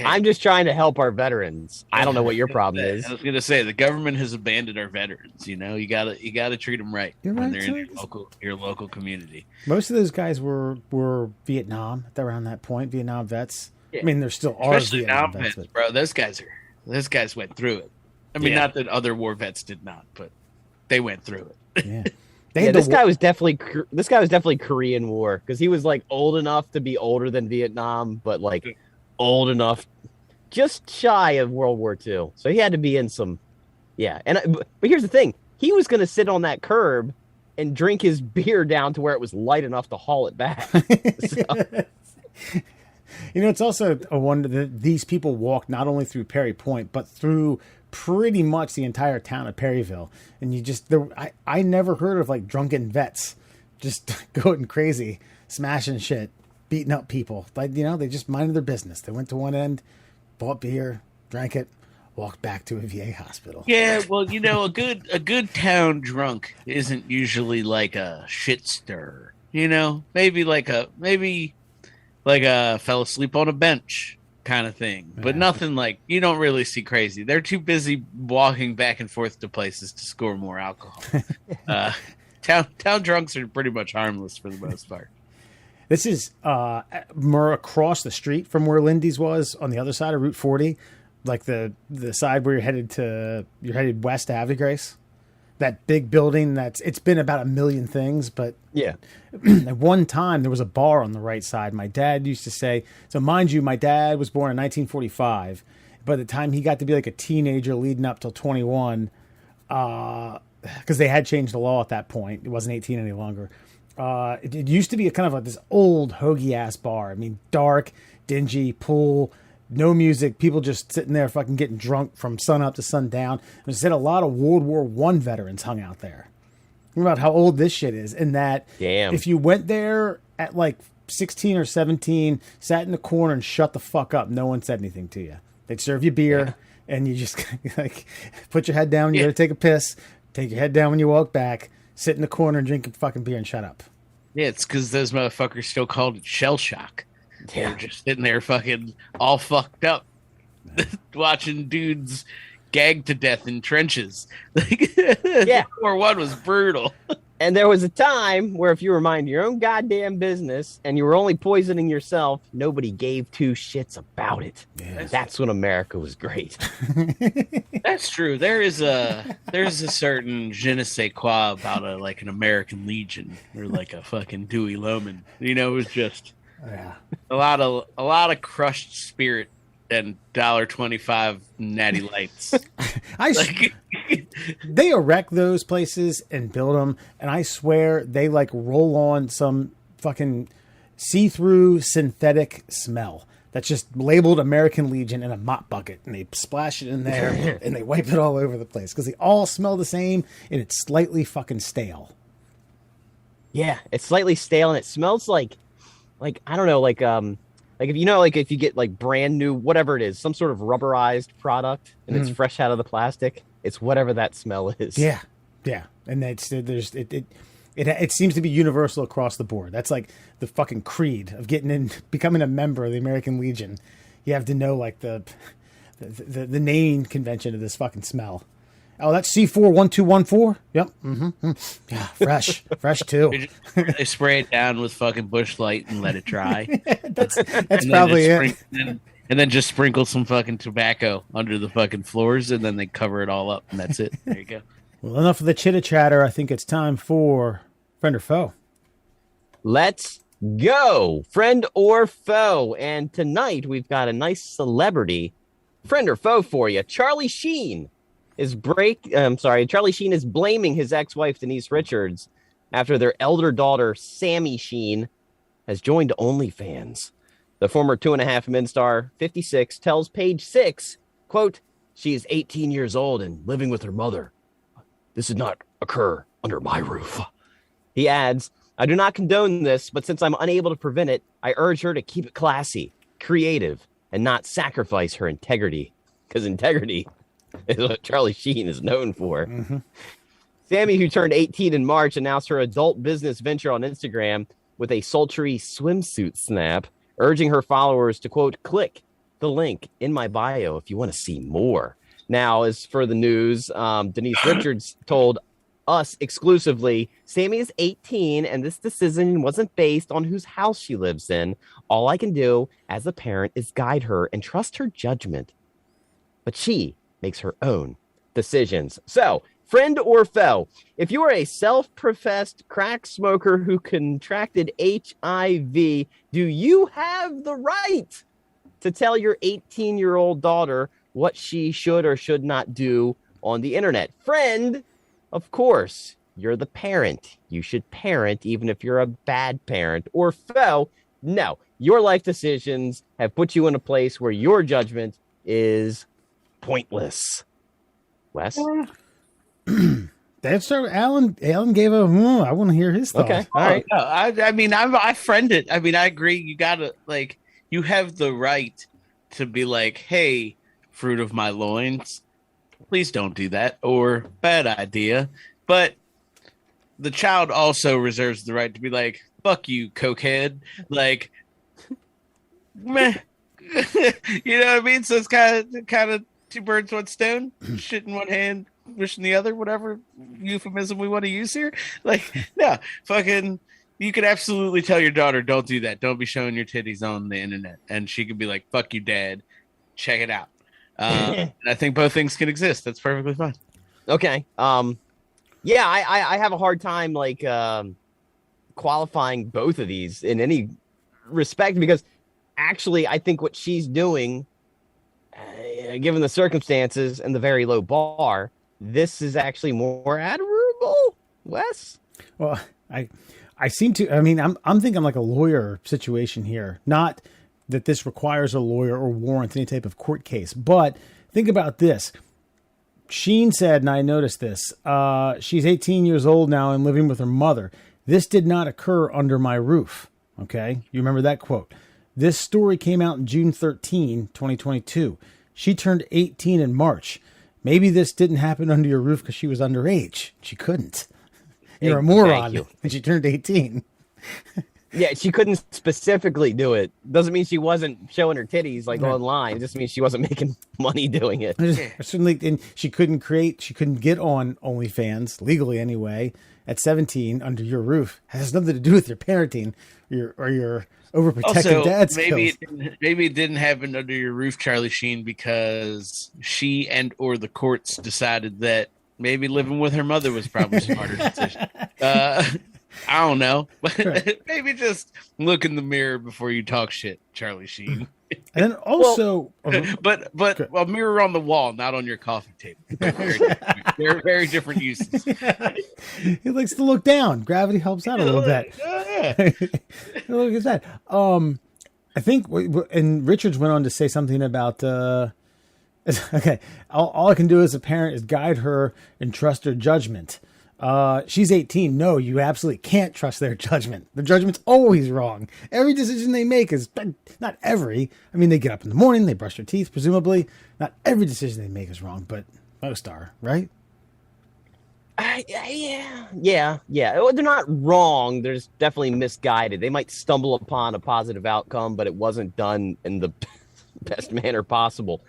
I'm just trying to help our veterans. I don't know what your problem is. I was gonna say the government has abandoned our veterans. You know, you gotta treat them right when they're in your local community. Most of those guys were Vietnam around that point. Vietnam vets. Yeah. I mean, there still are especially Vietnam vets, bro. Those guys went through it. I mean, not that other war vets did not, but they went through it. Yeah. This guy was definitely Korean War, because he was like old enough to be older than Vietnam, but like old enough, just shy of World War II. So he had to be in some, but here's the thing: he was going to sit on that curb and drink his beer down to where it was light enough to haul it back. You know, it's also a wonder that these people walked not only through Perry Point, but through pretty much the entire town of Perryville. And I never heard of like drunken vets just going crazy, smashing shit, beating up people. Like, you know, they just minded their business. They went to one end, bought beer, drank it, walked back to a VA hospital. Yeah, well, you know, a good town drunk isn't usually like a shit stir. You know, maybe fell asleep on a bench kind of thing, but nothing like, you don't really see crazy. They're too busy walking back and forth to places to score more alcohol. Town drunks are pretty much harmless for the most part. This is across the street from where Lindy's was, on the other side of Route 40, like the side where you're headed west to Havre de Grace. That big building it's been about a million things, but yeah. At one time there was a bar on the right side. My dad used to say, so mind you, my dad was born in 1945. By the time he got to be like a teenager leading up till 21, because they had changed the law at that point. It wasn't 18 any longer. It used to be a kind of like this old hoagie ass bar. I mean, dark, dingy, pool, no music, people just sitting there fucking getting drunk from sun up to sundown. And said a lot of World War I veterans hung out there. Think about how old this shit is. And that if you went there at like 16 or 17, sat in the corner and shut the fuck up, no one said anything to you. They'd serve you beer and you just like put your head down when you got to take a piss, take your head down when you walk back, sit in the corner and drink a fucking beer and shut up. Yeah, it's because those motherfuckers still called it shell shock. They're just sitting there fucking all fucked up watching dudes gagged to death in trenches. World War I was brutal. And there was a time where if you were minding your own goddamn business and you were only poisoning yourself, nobody gave two shits about it. Yeah. That's when America was great. That's true. There's a certain je ne sais quoi about an American Legion or like a fucking Dewey Loman. You know, it was just a lot of crushed spirit and $1.25 natty lights. They erect those places and build them, and I swear they like roll on some fucking see-through synthetic smell that's just labeled American Legion in a mop bucket, and they splash it in there and they wipe it all over the place because they all smell the same and it's slightly fucking stale. Yeah, it's slightly stale and it smells like I don't know, like if you know, like if you get like brand new whatever it is, some sort of rubberized product and it's fresh out of the plastic, it's whatever that smell is. Yeah, and it seems to be universal across the board. That's like the fucking creed of becoming a member of the American Legion. You have to know like the naming convention of this fucking smell. Oh, that's C41214. Yep. Mm-hmm. Yeah, fresh too. They spray it down with fucking Bush Light and let it dry. that's probably it. And then just sprinkle some fucking tobacco under the fucking floors, and then they cover it all up, and that's it. There you go. Well, enough of the chitter chatter. I think it's time for friend or foe. Let's go, friend or foe. And tonight we've got a nice celebrity friend or foe for you. Charlie Sheen is blaming his ex-wife Denise Richards after their elder daughter Sammy Sheen has joined OnlyFans. The former 2.5 Men star, 56, tells Page Six, quote, "She is 18 years old and living with her mother. This did not occur under my roof." He adds, "I do not condone this, but since I'm unable to prevent it, I urge her to keep it classy, creative, and not sacrifice her integrity." Because integrity is what Charlie Sheen is known for. Mm-hmm. Sammy, who turned 18 in March, announced her adult business venture on Instagram with a sultry swimsuit snap, urging her followers to, quote, "click the link in my bio if you want to see more." Now, as for the news, Denise Richards told us exclusively, "Sammy is 18 and this decision wasn't based on whose house she lives in. All I can do as a parent is guide her and trust her judgment. But she makes her own decisions." So, friend or foe, if you are a self-professed crack smoker who contracted HIV, do you have the right to tell your 18-year-old daughter what she should or should not do on the internet? Friend, of course, you're the parent. You should parent even if you're a bad parent. Or foe, no, your life decisions have put you in a place where your judgment is pointless. Wes? That's Alan gave a. I want to hear his thoughts. Okay, all right. No, I mean, I friend it. I mean, I agree. You gotta you have the right to be like, "Hey, fruit of my loins, please don't do that," or "bad idea." But the child also reserves the right to be like, "Fuck you, cokehead." Like, meh. You know what I mean? So it's kind of two birds, one stone. Shit in one hand, wish in the other. Whatever euphemism we want to use here. Like, no, fucking. You could absolutely tell your daughter, "Don't do that. Don't be showing your titties on the internet," and she could be like, "Fuck you, Dad. Check it out." And I think both things can exist. That's perfectly fine. Okay. Yeah, I have a hard time qualifying both of these in any respect because actually I think what she's doing, given the circumstances and the very low bar, this is actually more admirable. Wes? Well, I seem to. I mean, I'm thinking like a lawyer situation here. Not that this requires a lawyer or warrants any type of court case, but think about this. Sheen said, and I noticed this, she's 18 years old now and living with her mother. This did not occur under my roof. Okay? You remember that quote. This story came out in June 13, 2022. She turned 18 in March. Maybe this didn't happen under your roof because she was underage. She couldn't. You're a moron. And she turned 18. Yeah, she couldn't specifically do it. Doesn't mean she wasn't showing her titties online. It just means she wasn't making money doing it. Certainly, and she couldn't get on OnlyFans legally anyway at 17 under your roof. It has nothing to do with your parenting or your overprotective dad skills. Maybe it didn't happen under your roof, Charlie Sheen, because she or the courts decided that maybe living with her mother was probably a smarter decision. I don't know. Maybe just look in the mirror before you talk shit, Charlie Sheen. And then also, but a mirror on the wall, not on your coffee table. They're very different uses. He likes to look down. Gravity helps out a little bit. Look at that. I think, and Richards went on to say something about. Okay, all I can do as a parent is guide her and trust her judgment. She's 18. No, you absolutely can't trust their judgment. The judgment's always wrong. Every decision they make is not every. I mean, they get up in the morning, they brush their teeth, presumably. Not every decision they make is wrong, but most are, right? Yeah. They're not wrong. They're just definitely misguided. They might stumble upon a positive outcome, but it wasn't done in the best manner possible.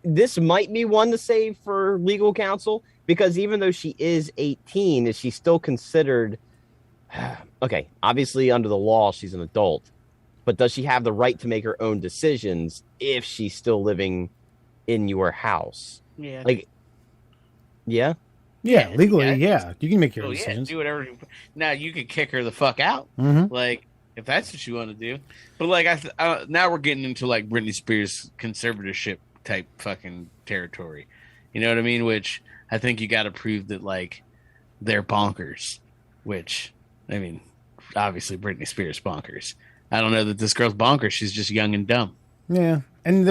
This might be one to save for legal counsel, because even though she is 18, is she still considered, okay, obviously under the law, she's an adult, but does she have the right to make her own decisions if she's still living in your house? Yeah. Legally, yeah. You can make your own decisions. Do whatever. Now, you could kick her the fuck out. Mm-hmm. Like, if that's what you want to do. But, like, now we're getting into, like, Britney Spears conservatorship type fucking territory. You know what I mean? Which I think you got to prove that, like, they're bonkers. Which, I mean, obviously Britney Spears bonkers. I don't know that this girl's bonkers. She's just young and dumb. Yeah. And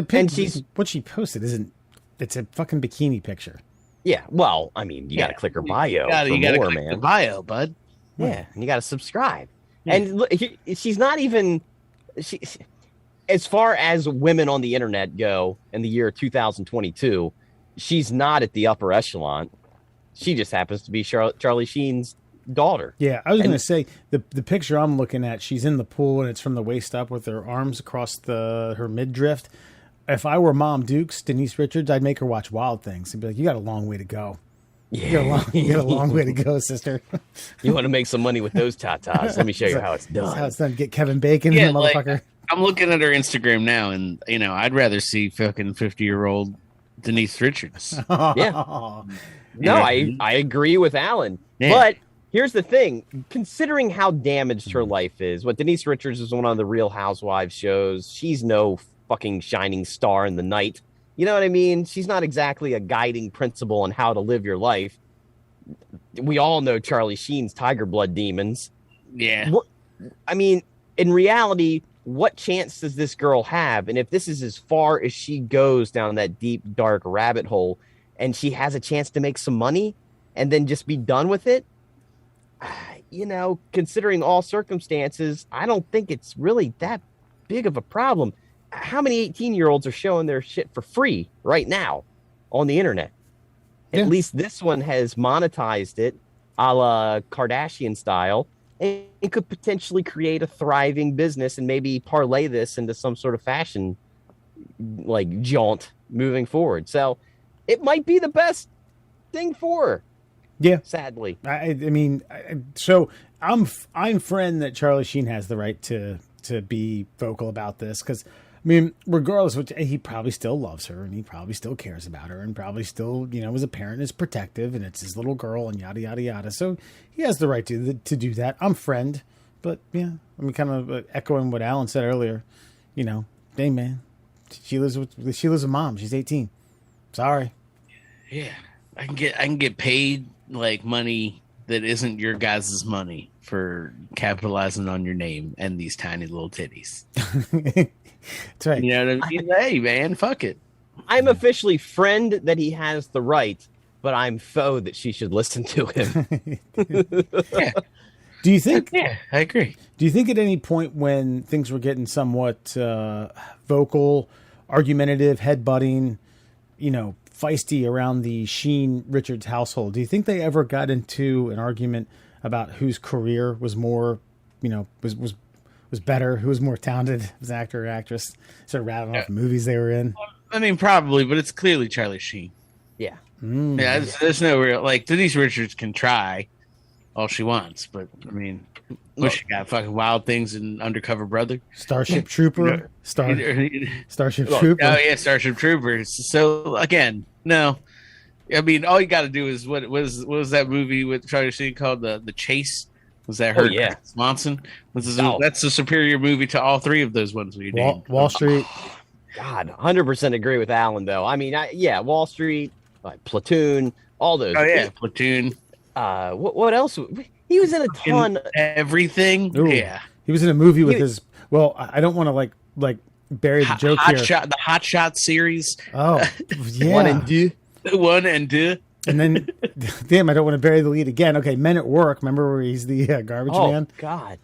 what she posted it's a fucking bikini picture. Yeah. Well, I mean, you got to click her bio. You got to click man. the bio, bud. Yeah. And you got to subscribe. Yeah. And look, she's not even, as far as women on the internet go in the year 2022, she's not at the upper echelon. She just happens to be Charlie Sheen's daughter. Yeah, I was going to say, the picture I'm looking at, she's in the pool and it's from the waist up with her arms across her midriff. If I were Mom Dukes, Denise Richards, I'd make her watch Wild Things and be like, you got a long way to go. Yeah. You got a long way to go, sister. You want to make some money with those tatas? Let me show you how it's done. That's how it's done. Get Kevin Bacon in the motherfucker. Like, I'm looking at her Instagram now, and, you know, I'd rather see fucking 50-year-old Denise Richards. Yeah. No, I agree with Alan. Yeah. But here's the thing. Considering how damaged her life is, what Denise Richards is on one of the Real Housewives shows, she's no fucking shining star in the night. You know what I mean? She's not exactly a guiding principle on how to live your life. We all know Charlie Sheen's tiger blood demons. Yeah. I mean, in reality, what chance does this girl have? And if this is as far as she goes down that deep, dark rabbit hole, and she has a chance to make some money and then just be done with it, you know, considering all circumstances, I don't think it's really that big of a problem. How many 18-year-olds are showing their shit for free right now on the internet? Yeah. At least this one has monetized it a la Kardashian style, and it could potentially create a thriving business and maybe parlay this into some sort of fashion like jaunt moving forward. So it might be the best thing for her. Yeah. Sadly. I mean, so I'm friend that Charlie Sheen has the right to be vocal about this, because I mean, regardless, he probably still loves her and he probably still cares about her and probably still, you know, as a parent is protective and it's his little girl and yada, yada, yada. So he has the right to do that. I'm friend, but yeah, I mean, kind of echoing what Alan said earlier, you know, hey man, she lives with mom. She's 18. Sorry. Yeah. I can get paid like money that isn't your guys' money for capitalizing on your name and these tiny little titties. That's right. You know what I mean? Hey, man, fuck it. I'm officially friend that he has the right, but I'm foe that she should listen to him. Yeah. Do you think? Yeah, I agree. Do you think at any point when things were getting somewhat vocal, argumentative, headbutting, you know, feisty around the Sheen Richards household, do you think they ever got into an argument about whose career was more, you know, was better, who was more talented as an actor or actress? Started rattling off movies they were in. I mean, probably, but it's clearly Charlie Sheen. Yeah. Yeah, there's no real, like, Denise Richards can try all she wants, but I mean, what she got? Fucking Wild Things and Undercover Brother, Starship Trooper, Starship Trooper. Oh yeah, Starship Troopers. So again, no. I mean, all you got to do is what was that movie with Charlie Sheen called the Chase? Was that her? Yeah, Swanson. That's a superior movie to all three of those ones we did. Wall Street. God, 100% agree with Alan, though. I mean, Wall Street, Platoon, all those. Oh yeah, Platoon. What else? He was in a ton. Everything. Ooh. Yeah. He was in a movie with his. Well, I don't want to like bury the joke here. The Hot Shot series. Oh, yeah. One and two. One and two. And then, damn, I don't want to bury the lead again. Okay, Men at Work. Remember where he's the garbage man? God.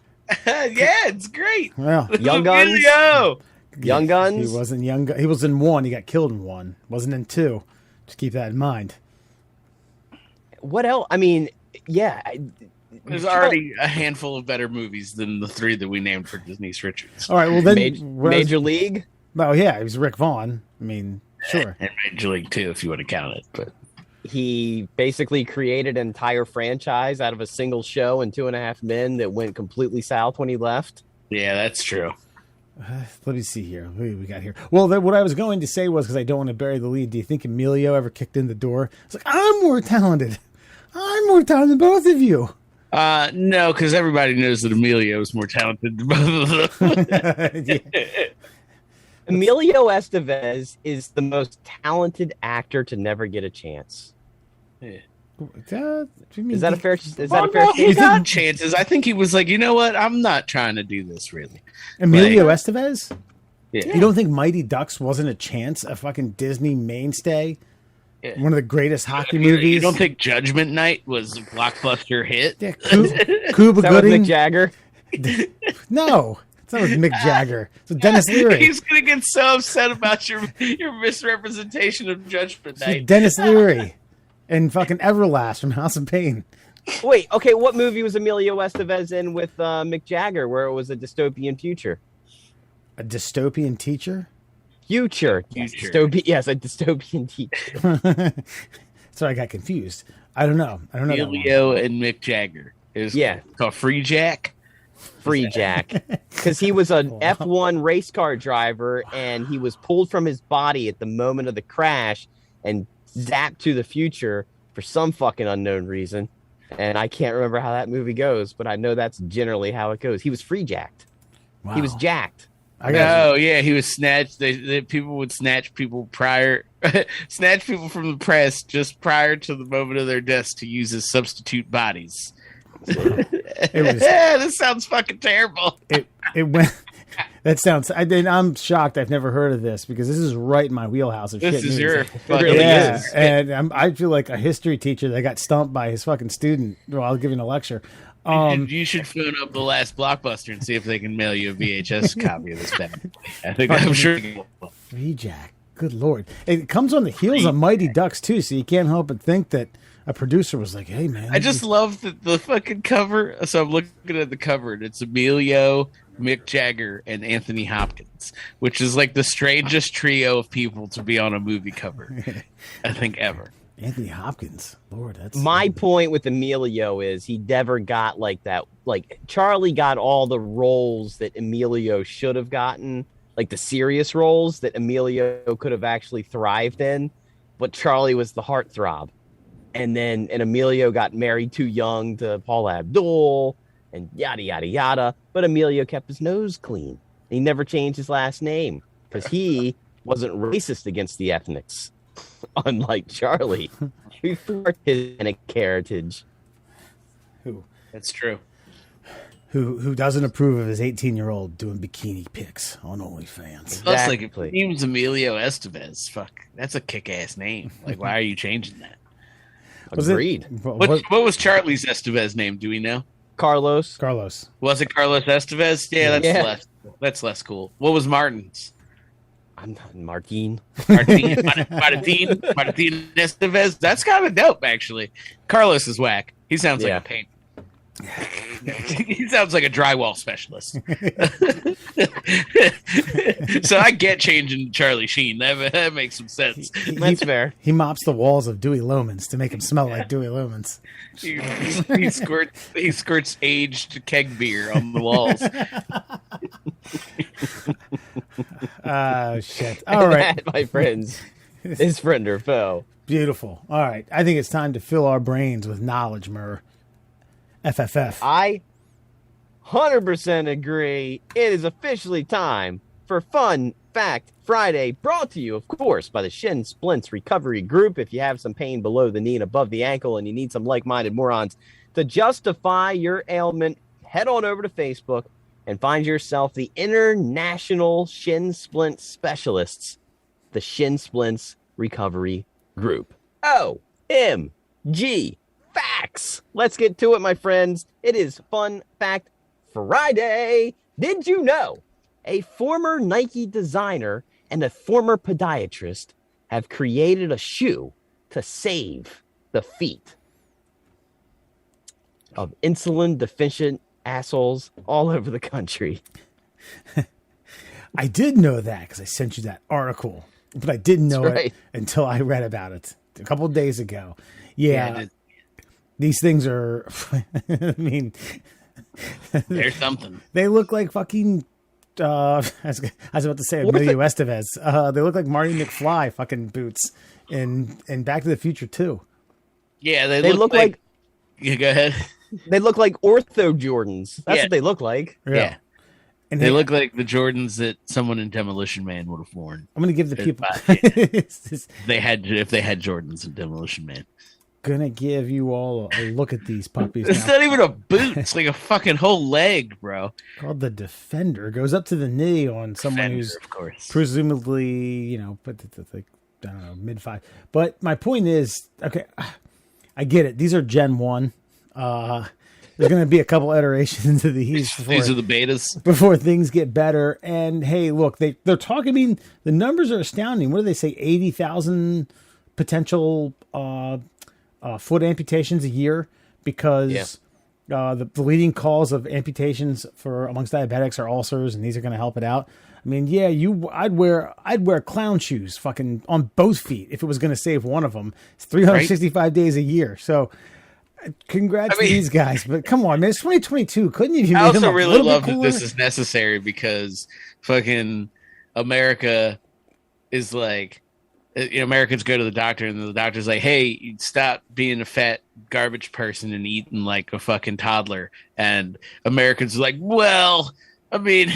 Yeah, it's great. Well, Young Guns. Video. Young Guns. he wasn't young. He was in one. He got killed in one. Wasn't in two. Just keep that in mind. What else? I mean, yeah. There's already a handful of better movies than the 3 that we named for Denise Richards. All right. Well, then Major League. Oh yeah, he was Rick Vaughn. I mean, sure. And Major League too, if you want to count it. But He basically created an entire franchise out of a single show and 2.5 Men that went completely south when he left. yeah, that's true. Let me see here. What do we got here? Well, what I was going to say was, because I don't want to bury the lead, do you think Emilio ever kicked in the door? It's like, I'm more talented. I'm more talented than both of you. No, because everybody knows that Emilio is more talented than both of them. Yeah. Emilio Estevez is the most talented actor to never get a chance. Is that a fair? Is that a fair He statement? got chances. I think he was like, you know what? I'm not trying to do this really. Emilio Estevez? Yeah. You don't think Mighty Ducks wasn't a chance? A fucking Disney mainstay? Yeah. One of the greatest hockey You movies? don't think Judgment Night was a blockbuster hit? Yeah, Cuba Is that with Gooding? Mick Jagger? No, it's not with Mick Jagger. It's with Dennis Leary. He's gonna get so upset about your misrepresentation of Judgment It's with Night. Dennis Leary and fucking Everlast from House of Pain. Wait, okay. What movie was Emilio Estevez in with Mick Jagger, where it was a dystopian future? A dystopian teacher? Future. Yes, Future. yes, a dystopian teacher. So I got confused. I don't know. That one. Emilio and Mick Jagger. Is called Free Jack. Free Jack, because he was an F1 race car driver and he was pulled from his body at the moment of the crash and zapped to the future for some fucking unknown reason. And I can't remember how that movie goes, but I know that's generally how it goes. He was free jacked. Wow. He was jacked. Oh yeah, he was snatched. People would snatch people snatch people from the press just prior to the moment of their deaths to use as substitute bodies. This sounds fucking terrible. It went. That sounds. I'm shocked. I've never heard of this because this is right in my wheelhouse of shit. This is movies. your It really is. And I feel like a history teacher that got stumped by his fucking student while giving a lecture. You should phone up the last Blockbuster and see if they can mail you a VHS copy of this bad. I'm sure. Free Jack. Good Lord. It comes on the heels of Mighty Ducks too, so you can't help but think that a producer was like, "Hey man." I just love the fucking cover. So I'm looking at the cover, and it's Emilio, Mick Jagger, and Anthony Hopkins, which is like the strangest trio of people to be on a movie cover, I think, ever. Anthony Hopkins. Lord, that's My point with Emilio is he never got like that. Like Charlie got all the roles that Emilio should have gotten, like the serious roles that Emilio could have actually thrived in, but Charlie was the heartthrob. And Emilio got married too young to Paula Abdul and yada, yada, yada. But Emilio kept his nose clean. He never changed his last name because he wasn't racist against the ethnics, unlike Charlie, who thought his ethnic heritage. That's true. Who doesn't approve of his 18-year-old doing bikini pics on OnlyFans. Plus, like, Exactly. if your name's Emilio Estevez, fuck, that's a kick-ass name. Like, why are you changing that? Was it- Agreed. What was Charlie's Estevez name? Do we know? Carlos. Carlos. Was it Carlos Estevez? Yeah, Yeah. That's less cool. What was Martin's? I'm not Martin. Martin Estevez. That's kind of dope, actually. Carlos is whack. He sounds like Yeah. a paint. He sounds like a drywall specialist. So I get changing Charlie Sheen. That makes some sense. That's fair. He mops the walls of Dewey Lomans to make him smell like Dewey Lomans. He squirts aged keg beer on the walls. Shit. All right. That, my friends, is friend or foe. Beautiful. All right. I think it's time to fill our brains with knowledge, Murr. FFF. I 100% agree. It is officially time for fun Fact Friday, brought to you, of course, by the Shin Splints Recovery Group. If you have some pain below the knee and above the ankle and you need some like-minded morons to justify your ailment, head on over to Facebook and find yourself the International Shin Splint Specialists, the Shin Splints Recovery Group. OMG Facts. Let's get to it, my friends. It is Fun Fact Friday. Did you know a former Nike designer and a former podiatrist have created a shoe to save the feet of insulin deficient assholes all over the country? I did know that because I sent you that article, but I didn't know it until I read about it a couple of days ago. Yeah, these things are, I mean, there's something. They look like fucking, I was about to say Emilio Estevez. They look like Marty McFly fucking boots in Back to the Future too. Yeah, they look like yeah, go ahead. They look like Ortho Jordans. That's what they look like. Yeah. And they look like the Jordans that someone in Demolition Man would have worn. I'm going to give the people... if they had Jordans in Demolition Man. Gonna give you all a look at these puppies. It's not even a boot. It's like a fucking whole leg, bro. Called the Defender. Goes up to the knee on someone who's of course. Presumably, but like, I don't know, mid-5. But my point is, okay, I get it. These are Gen 1. There's going to be a couple iterations of these. These are the betas. Before things get better. And hey, look, they're talking, I mean, the numbers are astounding. What do they say? 80,000 potential foot amputations a year because the leading cause of amputations amongst diabetics are ulcers, and these are going to help it out. I mean, yeah, I'd wear clown shoes fucking on both feet if it was going to save one of them. It's 365 days a year. So congrats to these guys, but come on, man, it's 2022. Couldn't you? I also really love that this is necessary because fucking America is like, Americans go to the doctor and the doctor's like, hey, stop being a fat garbage person and eating like a fucking toddler. And Americans are like, well, I mean,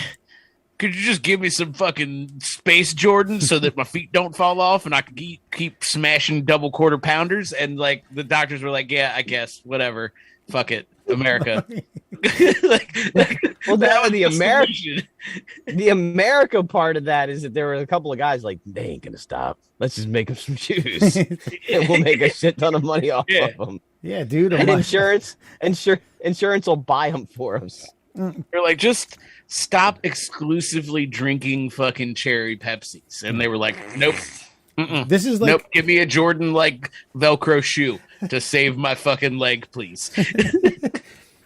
could you just give me some fucking space Jordans so that my feet don't fall off and I can keep smashing double quarter pounders? And like the doctors were like, yeah, I guess, whatever. Fuck it. America. Well, that was the America part of that is that there were a couple of guys like, they ain't gonna stop. Let's just make them some shoes, and we'll make a shit ton of money off of them. Yeah, dude. And insurance will buy them for us. They're like, just stop exclusively drinking fucking cherry Pepsis, and they were like, nope. This is like, nope. Give me a Jordan like Velcro shoe to save my fucking leg, please.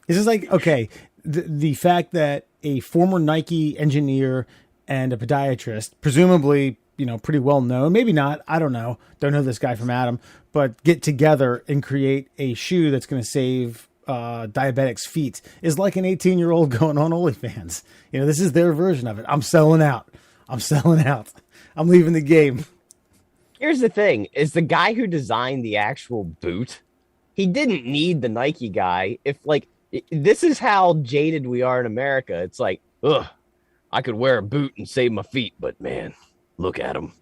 This is like, okay, the fact that a former Nike engineer and a podiatrist, presumably, pretty well known, maybe not, I don't know this guy from Adam, but get together and create a shoe that's going to save diabetics' feet is like an 18-year-old going on OnlyFans. This is their version of it. I'm selling out. I'm leaving the game. Here's the thing, is the guy who designed the actual boot, he didn't need the Nike guy. If like, this is how jaded we are in America. It's like, ugh, I could wear a boot and save my feet, but man, look at them.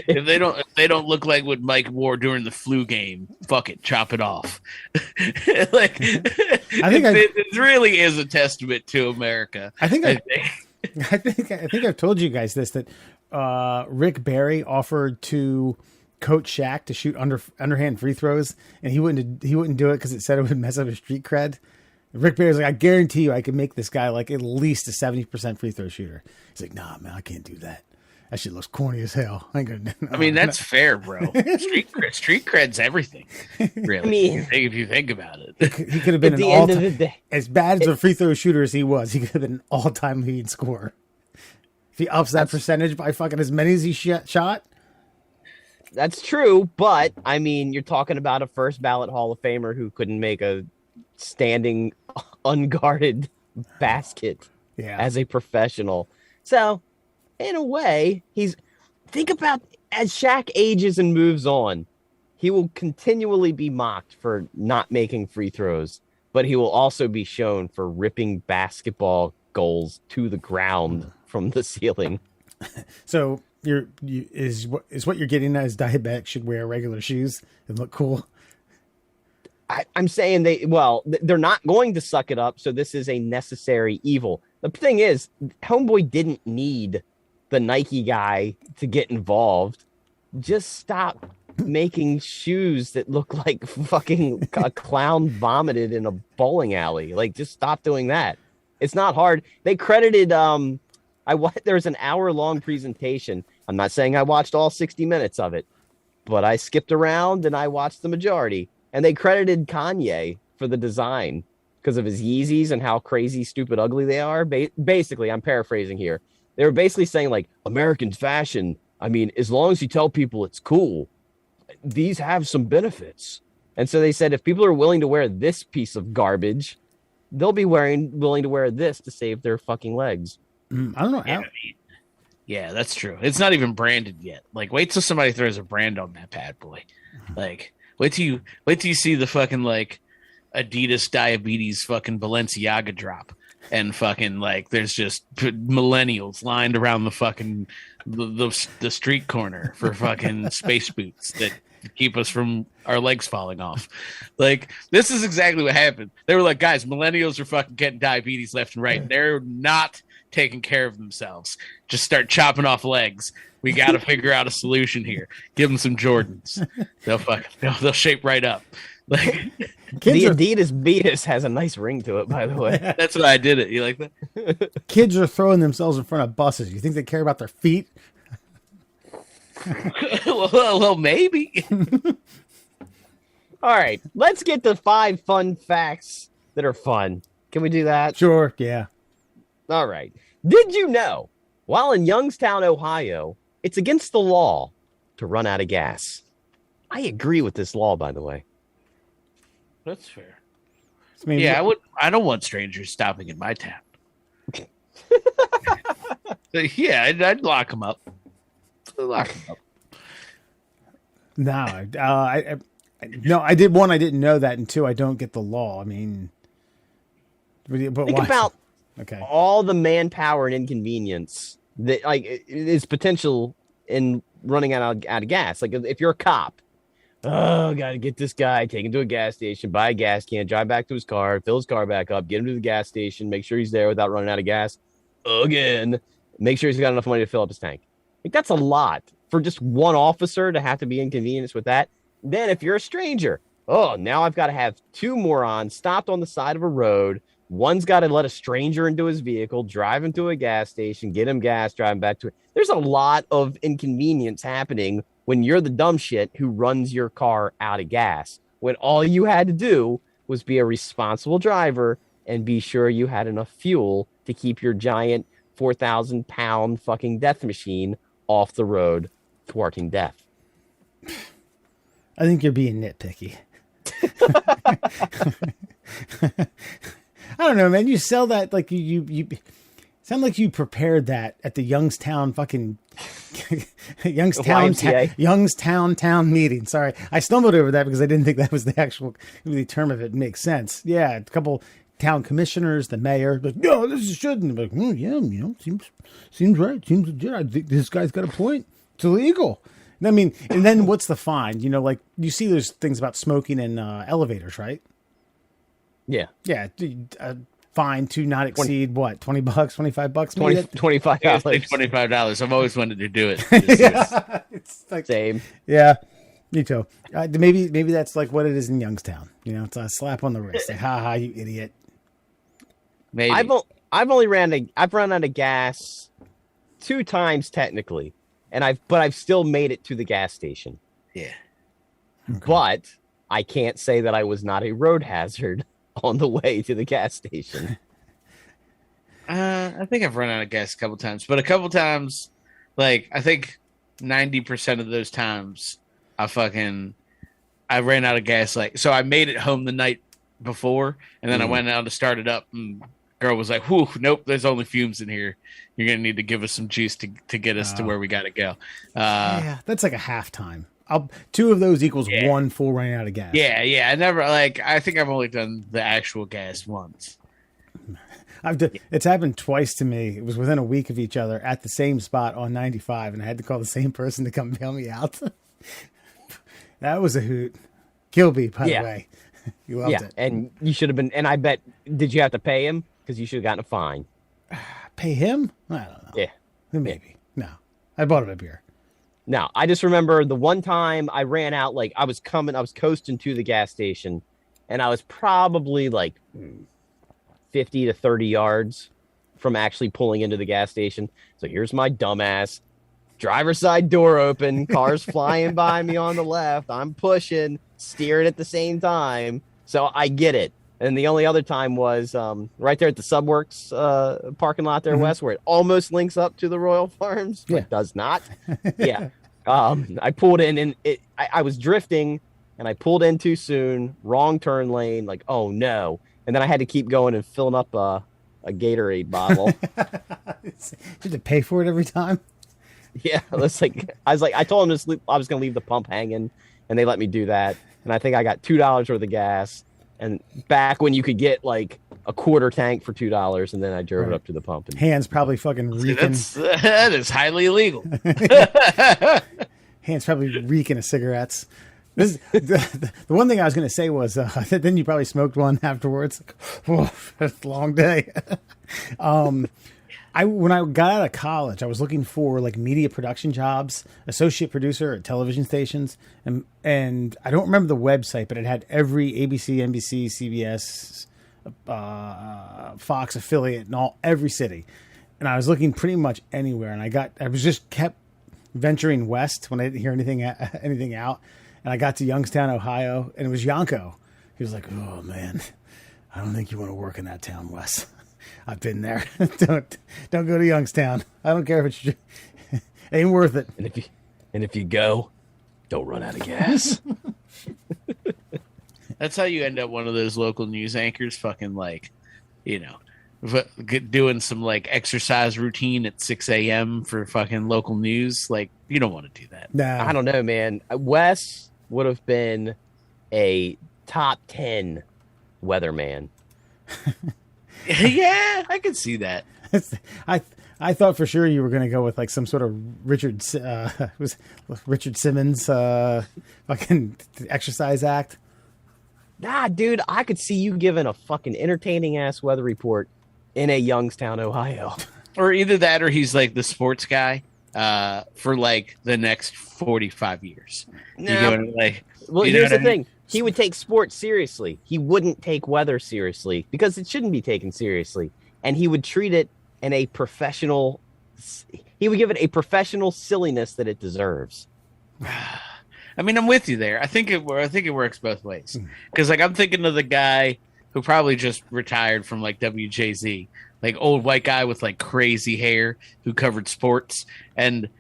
If they don't look like what Mike wore during the flu game, fuck it, chop it off. Like, I think it really is a testament to America. I think I've told you guys this, that Rick Barry offered to coach Shaq to shoot underhand free throws, and he wouldn't do it because it said it would mess up his street cred. Rick Barry's like, I guarantee you I can make this guy like at least a 70% free throw shooter. He's like, nah, man, I can't do that. That shit looks corny as hell. I mean, that's fair, bro. Street cred's everything. Really, I mean, if you think about it, he could have been as bad as a free throw shooter as he was. He could have been an all-time lead scorer. If he ups that percentage by fucking as many as he shot. That's true, but I mean, you're talking about a first ballot Hall of Famer who couldn't make a standing, unguarded basket as a professional. So, in a way, think about as Shaq ages and moves on, he will continually be mocked for not making free throws, but he will also be shown for ripping basketball goals to the ground from the ceiling. So is what you're getting at is diabetics should wear regular shoes and look cool. I'm saying they're not going to suck it up, so this is a necessary evil. The thing is, Homeboy didn't need the Nike guy to get involved. Just stop making shoes that look like fucking a clown vomited in a bowling alley. Like, just stop doing that. It's not hard. They credited there's an hour-long presentation. I'm not saying I watched all 60 minutes of it, but I skipped around and I watched the majority. And they credited Kanye for the design because of his Yeezys and how crazy, stupid, ugly they are. Basically, I'm paraphrasing here. They were basically saying, like, American fashion, I mean, as long as you tell people it's cool, these have some benefits. And so they said if people are willing to wear this piece of garbage, they'll be willing to wear this to save their fucking legs. I don't know. Yeah, that's true. It's not even branded yet. Like, wait till somebody throws a brand on that bad boy. Like, wait till you see the fucking like Adidas diabetes fucking Balenciaga drop, and fucking like there's just millennials lined around the fucking the street corner for fucking space boots that keep us from our legs falling off. Like, this is exactly what happened. They were like, guys, millennials are fucking getting diabetes left and right. They're not taking care of themselves. Just start chopping off legs. We got to figure out a solution here. Give them some Jordans. They'll shape right up. Like, the Adidas Beatus has a nice ring to it, by the way. That's why I did it. You like that? Kids are throwing themselves in front of buses. You think they care about their feet? well, maybe. All right, let's get to 5 fun facts that are fun. Can we do that? Sure, yeah. All right. Did you know, while in Youngstown, Ohio, it's against the law to run out of gas? I agree with this law, by the way. That's fair. I mean, yeah, I don't want strangers stopping in my town. Yeah, I'd lock them up. No, I did one. I didn't know that, and two, I don't get the law. I mean, but think why? about Okay. all the manpower and inconvenience that is potential in running out of gas. Like, if you're a cop, gotta get this guy, take him to a gas station, buy a gas can, drive back to his car, fill his car back up, get him to the gas station, make sure he's there without running out of gas again, make sure he's got enough money to fill up his tank. Like, that's a lot for just one officer to have to be inconvenienced with that. Then if you're a stranger, now I've got to have 2 morons stopped on the side of a road. One's got to let a stranger into his vehicle, drive him to a gas station, get him gas, drive him back to it. There's a lot of inconvenience happening when you're the dumb shit who runs your car out of gas, when all you had to do was be a responsible driver and be sure you had enough fuel to keep your giant 4,000-pound fucking death machine off the road, thwarting death. I think you're being nitpicky. I don't know, man. You sell that like you sound like you prepared that at the Youngstown fucking Youngstown town meeting. Sorry, I stumbled over that because I didn't think that was the term of it. Makes sense. Yeah, a couple town commissioners, the mayor, like, no, this shouldn't. Like, yeah, seems right, seems legit. I think this guy's got a point. It's illegal. I mean, and then what's the fine? Like you see those things about smoking in elevators, right? Yeah. Yeah. Fine to not exceed what? $20, $25, $25. $25. I've always wanted to do it. Yeah, it's like same. Yeah, me too. Maybe that's like what it is in Youngstown. It's a slap on the wrist. Like, ha, you idiot. Maybe. I've run out of gas 2 times technically, and I've still made it to the gas station. Yeah. Okay. But I can't say that I was not a road hazard on the way to the gas station. I think I've run out of gas a couple times, but a couple times, like, I think 90% of those times I ran out of gas. Like, so I made it home the night before, and then I went out to start it up, and girl was like, "Whew, nope, there's only fumes in here. You're gonna need to give us some juice to get us to where we gotta go." Yeah, that's like a halftime. 2 of those equals 1 full running out of gas. Yeah. I never I think I've only done the actual gas once. It's happened twice to me. It was within a week of each other at the same spot on 95, and I had to call the same person to come bail me out. That was a hoot. Gilby, by the way. You loved it. And you should have been, and I bet, did you have to pay him? Because you should have gotten a fine. Pay him? I don't know. Yeah. Maybe. No. I bought him a beer. No, I just remember the one time I ran out, like I was coasting to the gas station, and I was probably like 50 to 30 yards from actually pulling into the gas station. So here's my dumbass. Driver's side door open, cars flying by me on the left. I'm pushing, steering at the same time. So I get it. And the only other time was right there at the Subworks parking lot there, West, where it almost links up to the Royal Farms, but does not. Yeah. I pulled in, and I was drifting, and I pulled in too soon, wrong turn lane, like, oh, no. And then I had to keep going and filling up a Gatorade bottle. Did you pay for it every time? Yeah, I was like, I told them I was going to leave the pump hanging, and they let me do that. And I think I got $2 worth of gas. And back when you could get like a quarter tank for $2, and then I drove it up to the pump. And Hands probably fucking reeking. That is highly illegal. Hands probably reeking of cigarettes. The one thing I was going to say was, then you probably smoked one afterwards. Oh, that's a long day. When I got out of college, I was looking for like media production jobs, associate producer at television stations, and I don't remember the website, but it had every ABC, NBC, CBS, Fox affiliate in every city, and I was looking pretty much anywhere, and I was just kept venturing west when I didn't hear anything out, and I got to Youngstown, Ohio, and it was Yanko. He was like, "Oh man, I don't think you want to work in that town, Wes." I've been there. Don't go to Youngstown. I don't care if it's ain't worth it. And if you go, don't run out of gas. That's how you end up one of those local news anchors, fucking like, doing some like exercise routine at 6 a.m. for fucking local news. Like, you don't want to do that. No. I don't know, man. Wes would have been a top 10 weatherman. Yeah, I could see that. I thought for sure you were going to go with like some sort of Richard Simmons fucking exercise act. Nah, dude, I could see you giving a fucking entertaining ass weather report in a Youngstown, Ohio. Or either that, or he's like the sports guy for like the next 45 years. No. Well, here's the thing. He would take sports seriously. He wouldn't take weather seriously because it shouldn't be taken seriously. And he would treat it in a professional, he would give it a professional silliness that it deserves. I mean, I'm with you there. I think it works both ways. Because like I'm thinking of the guy who probably just retired from like WJZ, like old white guy with like crazy hair who covered sports. And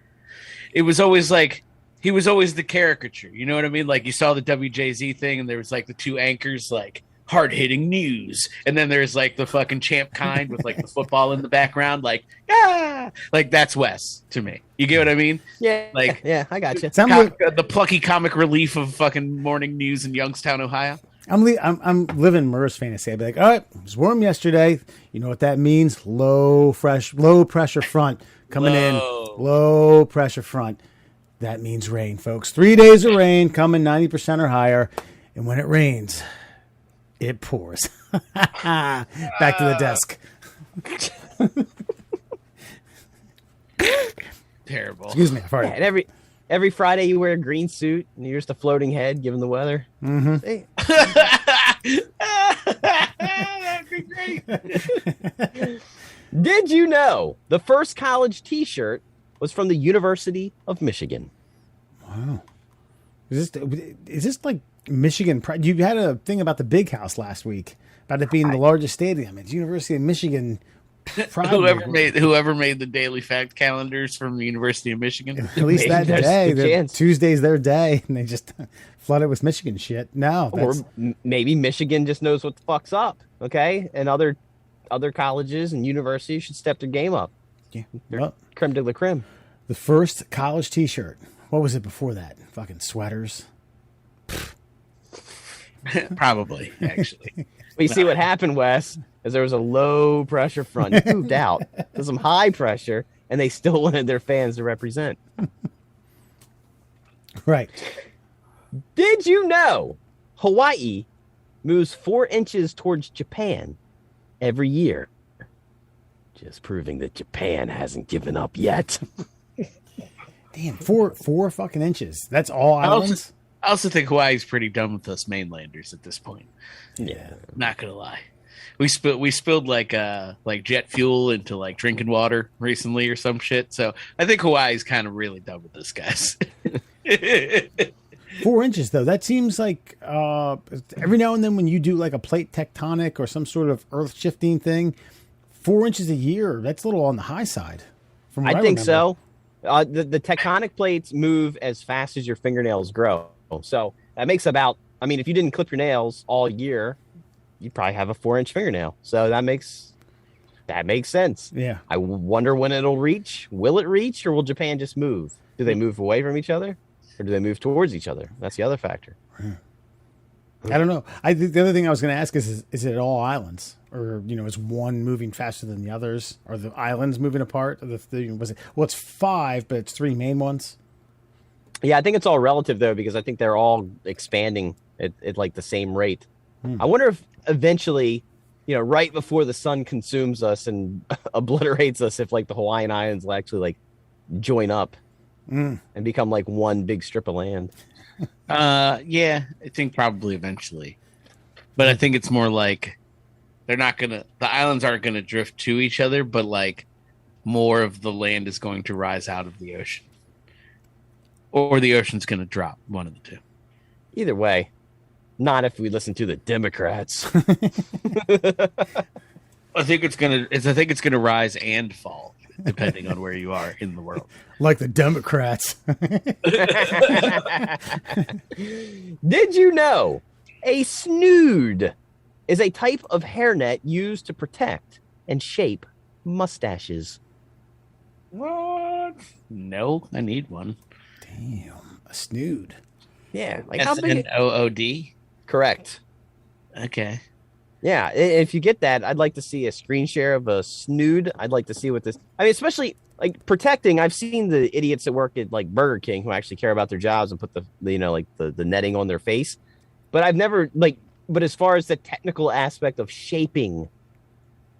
it was always like, he was always the caricature. You know what I mean? Like you saw the WJZ thing and there was like the two anchors, like hard hitting news. And then there's like the fucking champ kind with like the football in the background. Like, yeah, like that's Wes to me. You get what I mean? Yeah. Like, yeah, I got you. The plucky comic relief of fucking morning news in Youngstown, Ohio. I'm living Murr's fantasy. I'd be like, all right, it was warm yesterday. You know what that means? Low pressure front coming in. Low pressure front. That means rain, folks. 3 days of rain coming 90% or higher. And when it rains, it pours. Back to the desk. Terrible. Excuse me. Yeah, and every Friday you wear a green suit and you're just a floating head given the weather. Mm-hmm. Hey. That'd be great. Did you know the first college T-shirt was from the University of Michigan? Wow. Is this like Michigan? You had a thing about the Big House last week about it being the largest stadium. It's University of Michigan. Whoever made the daily fact calendars from the University of Michigan. At least that day. Tuesday's their day, and they just flood it with Michigan shit. No. Or maybe Michigan just knows what the fuck's up, okay? And other colleges and universities should step their game up. Yeah. Well, creme de la creme. The first college T-shirt. What was it before that? Fucking sweaters. Probably, actually. But you see what happened, Wes? As there was a low pressure front. It moved out to some high pressure, and they still wanted their fans to represent. Right. Did you know Hawaii moves 4 inches towards Japan every year? Just proving that Japan hasn't given up yet. Damn, four fucking inches. That's all islands? I also think Hawaii's pretty done with us mainlanders at this point. Yeah. Not gonna lie. We spilled like jet fuel into like drinking water recently or some shit. So I think Hawaii's kind of really done with this, guys. 4 inches though. That seems like every now and then when you do like a plate tectonic or some sort of earth shifting thing, 4 inches a year, that's a little on the high side. From what I think remember. so. The tectonic plates move as fast as your fingernails grow. So that makes about, I mean, if you didn't clip your nails all year, you'd probably have a 4-inch fingernail. So that makes sense. Yeah. I wonder when it'll reach. Will it reach, or will Japan just move? Do they move away from each other, or do they move towards each other? That's the other factor. I don't know. The other thing I was going to ask is it all islands, or is one moving faster than the others? Are the islands moving apart? It's 5, but it's 3 main ones. Yeah, I think it's all relative though, because I think they're all expanding at like the same rate. I wonder if eventually, right before the sun consumes us and obliterates us, if like the Hawaiian Islands will actually like join up and become like one big strip of land. Yeah, I think probably eventually. But I think it's more like the islands aren't gonna drift to each other, but like more of the land is going to rise out of the ocean. Or the ocean's gonna drop, one of the two. Either way, not if we listen to the Democrats. I think it's gonna rise and fall, depending on where you are in the world. Like the Democrats. Did you know a snood is a type of hairnet used to protect and shape mustaches? What? No, I need one. Damn, a snood. Yeah, like how big? SNOOD? Correct. Okay. Yeah, if you get that, I'd like to see a screen share of a snood. I'd like to see what this. I mean, especially like protecting. I've seen the idiots that work at like Burger King who actually care about their jobs and put the netting on their face. But I've never But as far as the technical aspect of shaping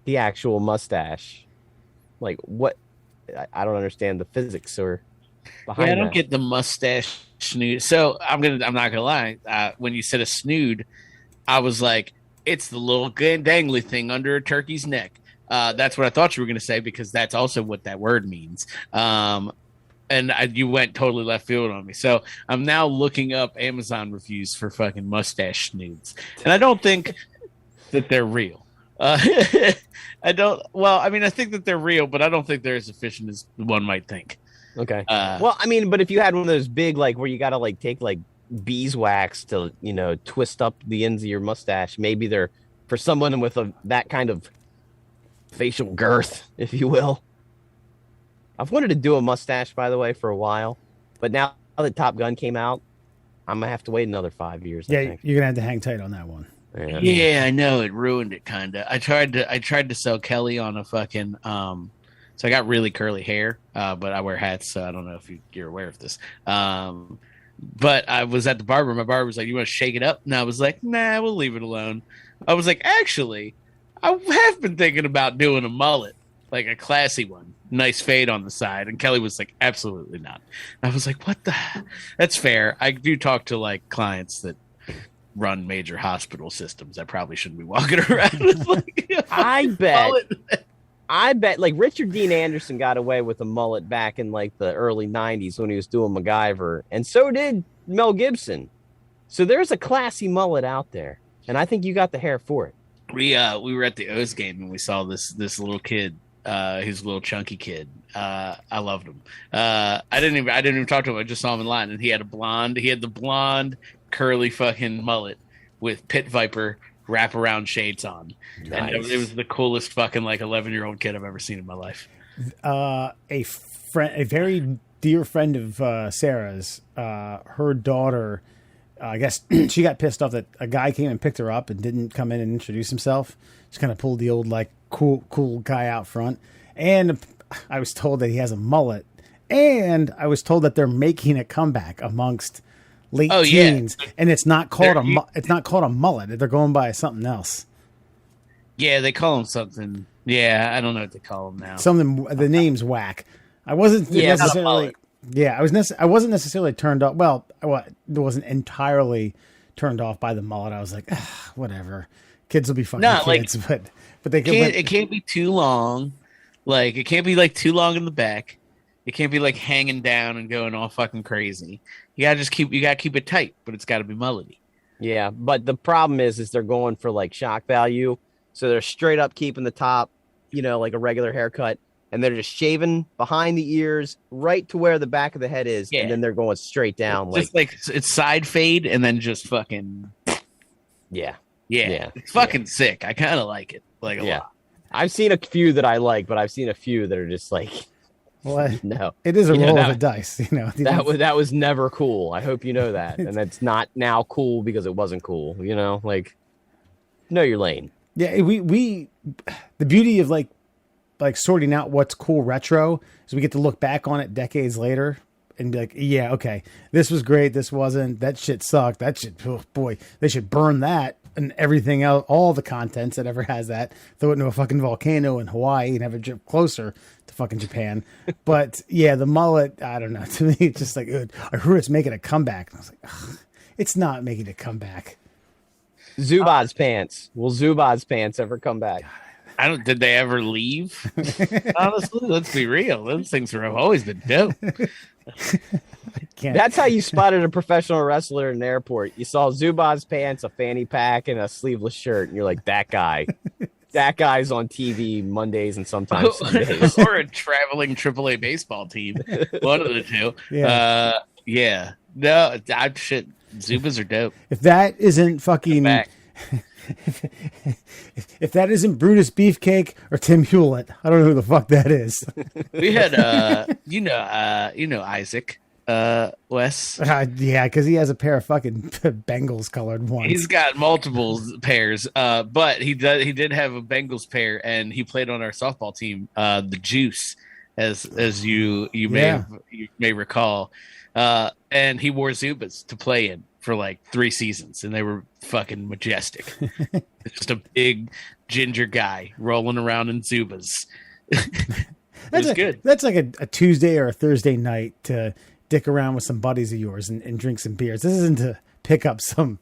the actual mustache, like what, I don't understand the physics or behind. Yeah, I don't that. get the mustache snood. So I'm not gonna lie. When you said a snood, I was like, it's the little dangly thing under a turkey's neck. That's what I thought you were going to say, because that's also what that word means. You went totally left field on me. So I'm now looking up Amazon reviews for fucking mustache snoods. And I don't think that they're real. I think that they're real, but I don't think they're as efficient as one might think. Okay. Well, I mean, but if you had one of those big, like where you got to like take like beeswax to, twist up the ends of your mustache, maybe they're for someone with that kind of facial girth, if you will. I've wanted to do a mustache, by the way, for a while, but now that Top Gun came out, I'm gonna have to wait another 5 years. Yeah, I think. you're gonna have to hang tight on that one. Yeah, I know, it ruined it kind of. I tried to sell Kelly on a fucking so I got really curly hair, but I wear hats, so I don't know if you're aware of this. But I was at the barber. My barber was like, "You want to shake it up?" And I was like, "Nah, we'll leave it alone." I was like, "Actually, I have been thinking about doing a mullet, like a classy one, nice fade on the side." And Kelly was like, "Absolutely not." And I was like, "What the? That's fair." I do talk to like clients that run major hospital systems. I probably shouldn't be walking around with like I bet. mullet. I bet like Richard Dean Anderson got away with a mullet back in like the early 90s when he was doing MacGyver. And so did Mel Gibson. So there's a classy mullet out there. And I think you got the hair for it. We were at the O's game and we saw this little kid. He's a little chunky kid. I loved him. I didn't even talk to him. I just saw him in line, and he had the blonde curly fucking mullet with pit viper wraparound shades on. Nice. And it was the coolest fucking like 11-year-old kid I've ever seen in my life. A very dear friend of Sarah's, her daughter I guess she got pissed off that a guy came and picked her up and didn't come in and introduce himself. Just kind of pulled the old like cool guy out front. And I was told that he has a mullet. And I was told that they're making a comeback amongst late teens, and it's not called a mullet. They're going by something else. Yeah, they call him something. Yeah, I don't know what they call him now. Something. The name's whack. I wasn't necessarily. Yeah, I wasn't necessarily turned off. Well, I wasn't entirely turned off by the mullet. I was like, whatever. Kids will be fucking kids, but they can't. It can't be too long. Like it can't be like too long in the back. It can't be like hanging down and going all fucking crazy. You gotta keep it tight, but it's gotta be mullety. Yeah, but the problem is they're going for like shock value, so they're straight up keeping the top, like a regular haircut, and they're just shaving behind the ears right to where the back of the head is, and then they're going straight down. Just like it's side fade and then just fucking. Yeah. It's fucking sick. I kind of like it, like a lot. I've seen a few that I like, but I've seen a few that are just like. Well, no, it is a roll of the dice. That was never cool. I hope you know that, and it's not now cool because it wasn't cool. Like know your lane. Yeah, we the beauty of like sorting out what's cool retro is we get to look back on it decades later and be like, yeah, okay, this was great, this wasn't. That shit sucked. That shit, oh boy, they should burn that and everything else, all the contents that ever has that. Throw it into a fucking volcano in Hawaii and have it drip closer to fucking Japan. But yeah, the mullet, I don't know. To me, it's just like, I heard it's making a comeback. And I was like, ugh, it's not making a comeback. Zubod's pants. Will Zubod's pants ever come back? Did they ever leave? Honestly, let's be real. Those things have always been dope. That's how you spotted a professional wrestler in an airport. You saw Zubod's pants, a fanny pack, and a sleeveless shirt, and you're like, that guy. That guy's on TV Mondays and sometimes Sundays. Or a traveling AAA baseball team. One of the two. Yeah. Yeah. No, shit. Zubas are dope. If that isn't fucking... If that isn't Brutus Beefcake or Tim Hewlett, I don't know who the fuck that is. We had, Isaac, Wes. Yeah, because he has a pair of fucking Bengals colored ones. He's got multiple pairs, but he did have a Bengals pair, and he played on our softball team, the Juice, as you may recall, and he wore Zubas to play in for like 3 seasons, and they were fucking majestic. It's just a big ginger guy rolling around in Zubas. That's good. That's like a Tuesday or a Thursday night to dick around with some buddies of yours and drink some beers. This isn't to pick up some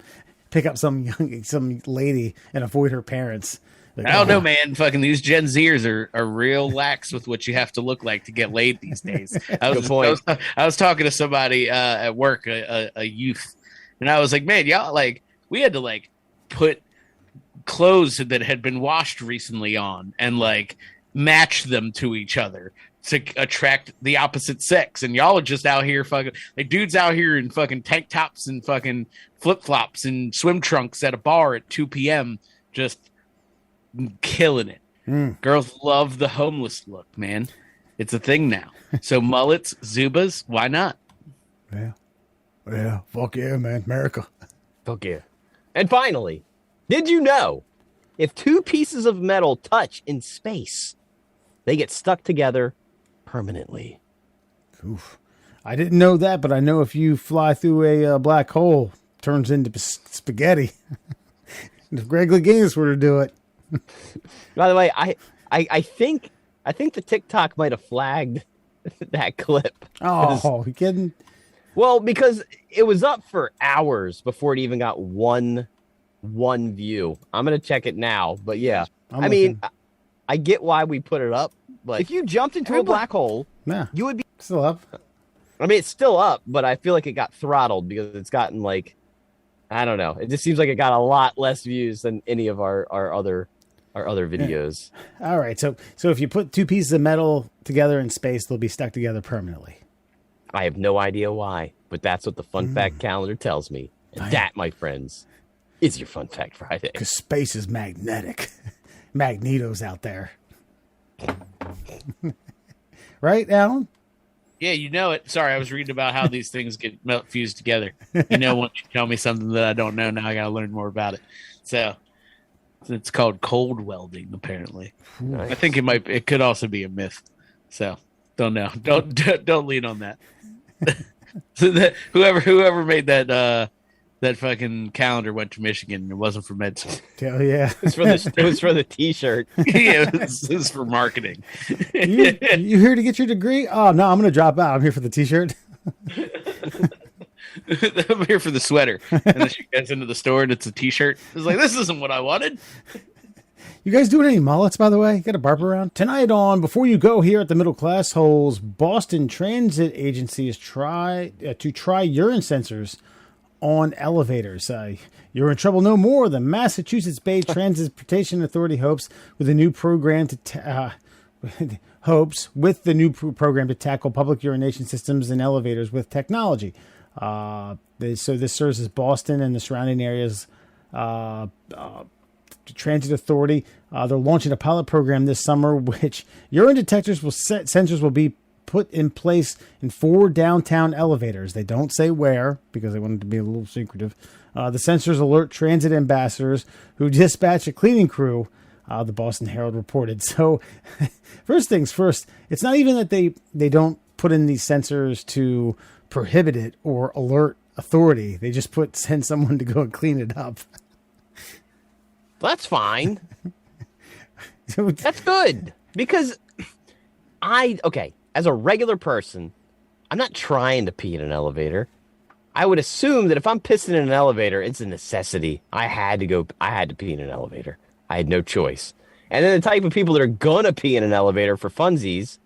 lady and avoid her parents. Like, I don't know, man. Fucking these Gen Zers are real lax with what you have to look like to get laid these days. I was talking to somebody at work, a youth. And I was like, man, y'all, like, we had to, like, put clothes that had been washed recently on and, like, match them to each other to attract the opposite sex. And y'all are just out here fucking, like, dudes out here in fucking tank tops and fucking flip-flops and swim trunks at a bar at 2 p.m. just killing it. Girls love the homeless look, man. It's a thing now. So mullets, Zubas, why not? Yeah. Yeah, fuck yeah, man. America. Fuck yeah. And finally, did you know if 2 pieces of metal touch in space, they get stuck together permanently? Oof. I didn't know that, but I know if you fly through a black hole, it turns into spaghetti. If Greg Louganis were to do it. By the way, I think the TikTok might have flagged that clip. Oh, you kidding? Well, because it was up for hours before it even got one view. I'm going to check it now. But yeah, I mean, I get why we put it up. But if you jumped into a black hole, you would be still up. I mean, it's still up, but I feel like it got throttled because it's gotten like, I don't know. It just seems like it got a lot less views than any of our other videos. Yeah. All right. So if you put 2 pieces of metal together in space, they'll be stuck together permanently. I have no idea why, but that's what the Fun Fact calendar tells me. And that, my friends, is your Fun Fact Friday. Because space is magnetic. Magneto's out there. Right, Alan? Yeah, you know it. Sorry, I was reading about how these things get fused together. You know, once you tell me something that I don't know, now I got to learn more about it. So it's called cold welding, apparently. Nice. I think it could also be a myth. So don't know. Don't lean on that. So that whoever made that fucking calendar went to Michigan and it wasn't for med school. Hell yeah. It was for the T-shirt. Yeah, it was for marketing. You here to get your degree? Oh no, I'm gonna drop out. I'm here for the T-shirt. I'm here for the sweater. And then she gets into the store and it's a T-shirt. It's like, this isn't what I wanted. You guys doing any mullets, by the way? Got a barber around? Tonight on Before You Go here at the Middle Classholes, Boston Transit Agency is to try urine sensors on elevators. You're in trouble no more. The Massachusetts Bay Transportation Authority hopes with a new program to tackle public urination systems and elevators with technology. So this serves as Boston and the surrounding areas Transit Authority. They're launching a pilot program this summer, which urine detectors sensors will be put in place in 4 downtown elevators. They don't say where because they want it to be a little secretive. The sensors alert transit ambassadors who dispatch a cleaning crew, the Boston Herald reported. So first things first, it's not even that they don't put in these sensors to prohibit it or alert authority. They just send someone to go and clean it up. That's fine. That's good. Because as a regular person, I'm not trying to pee in an elevator. I would assume that if I'm pissing in an elevator, it's a necessity. I had to pee in an elevator. I had no choice. And then the type of people that are gonna pee in an elevator for funsies,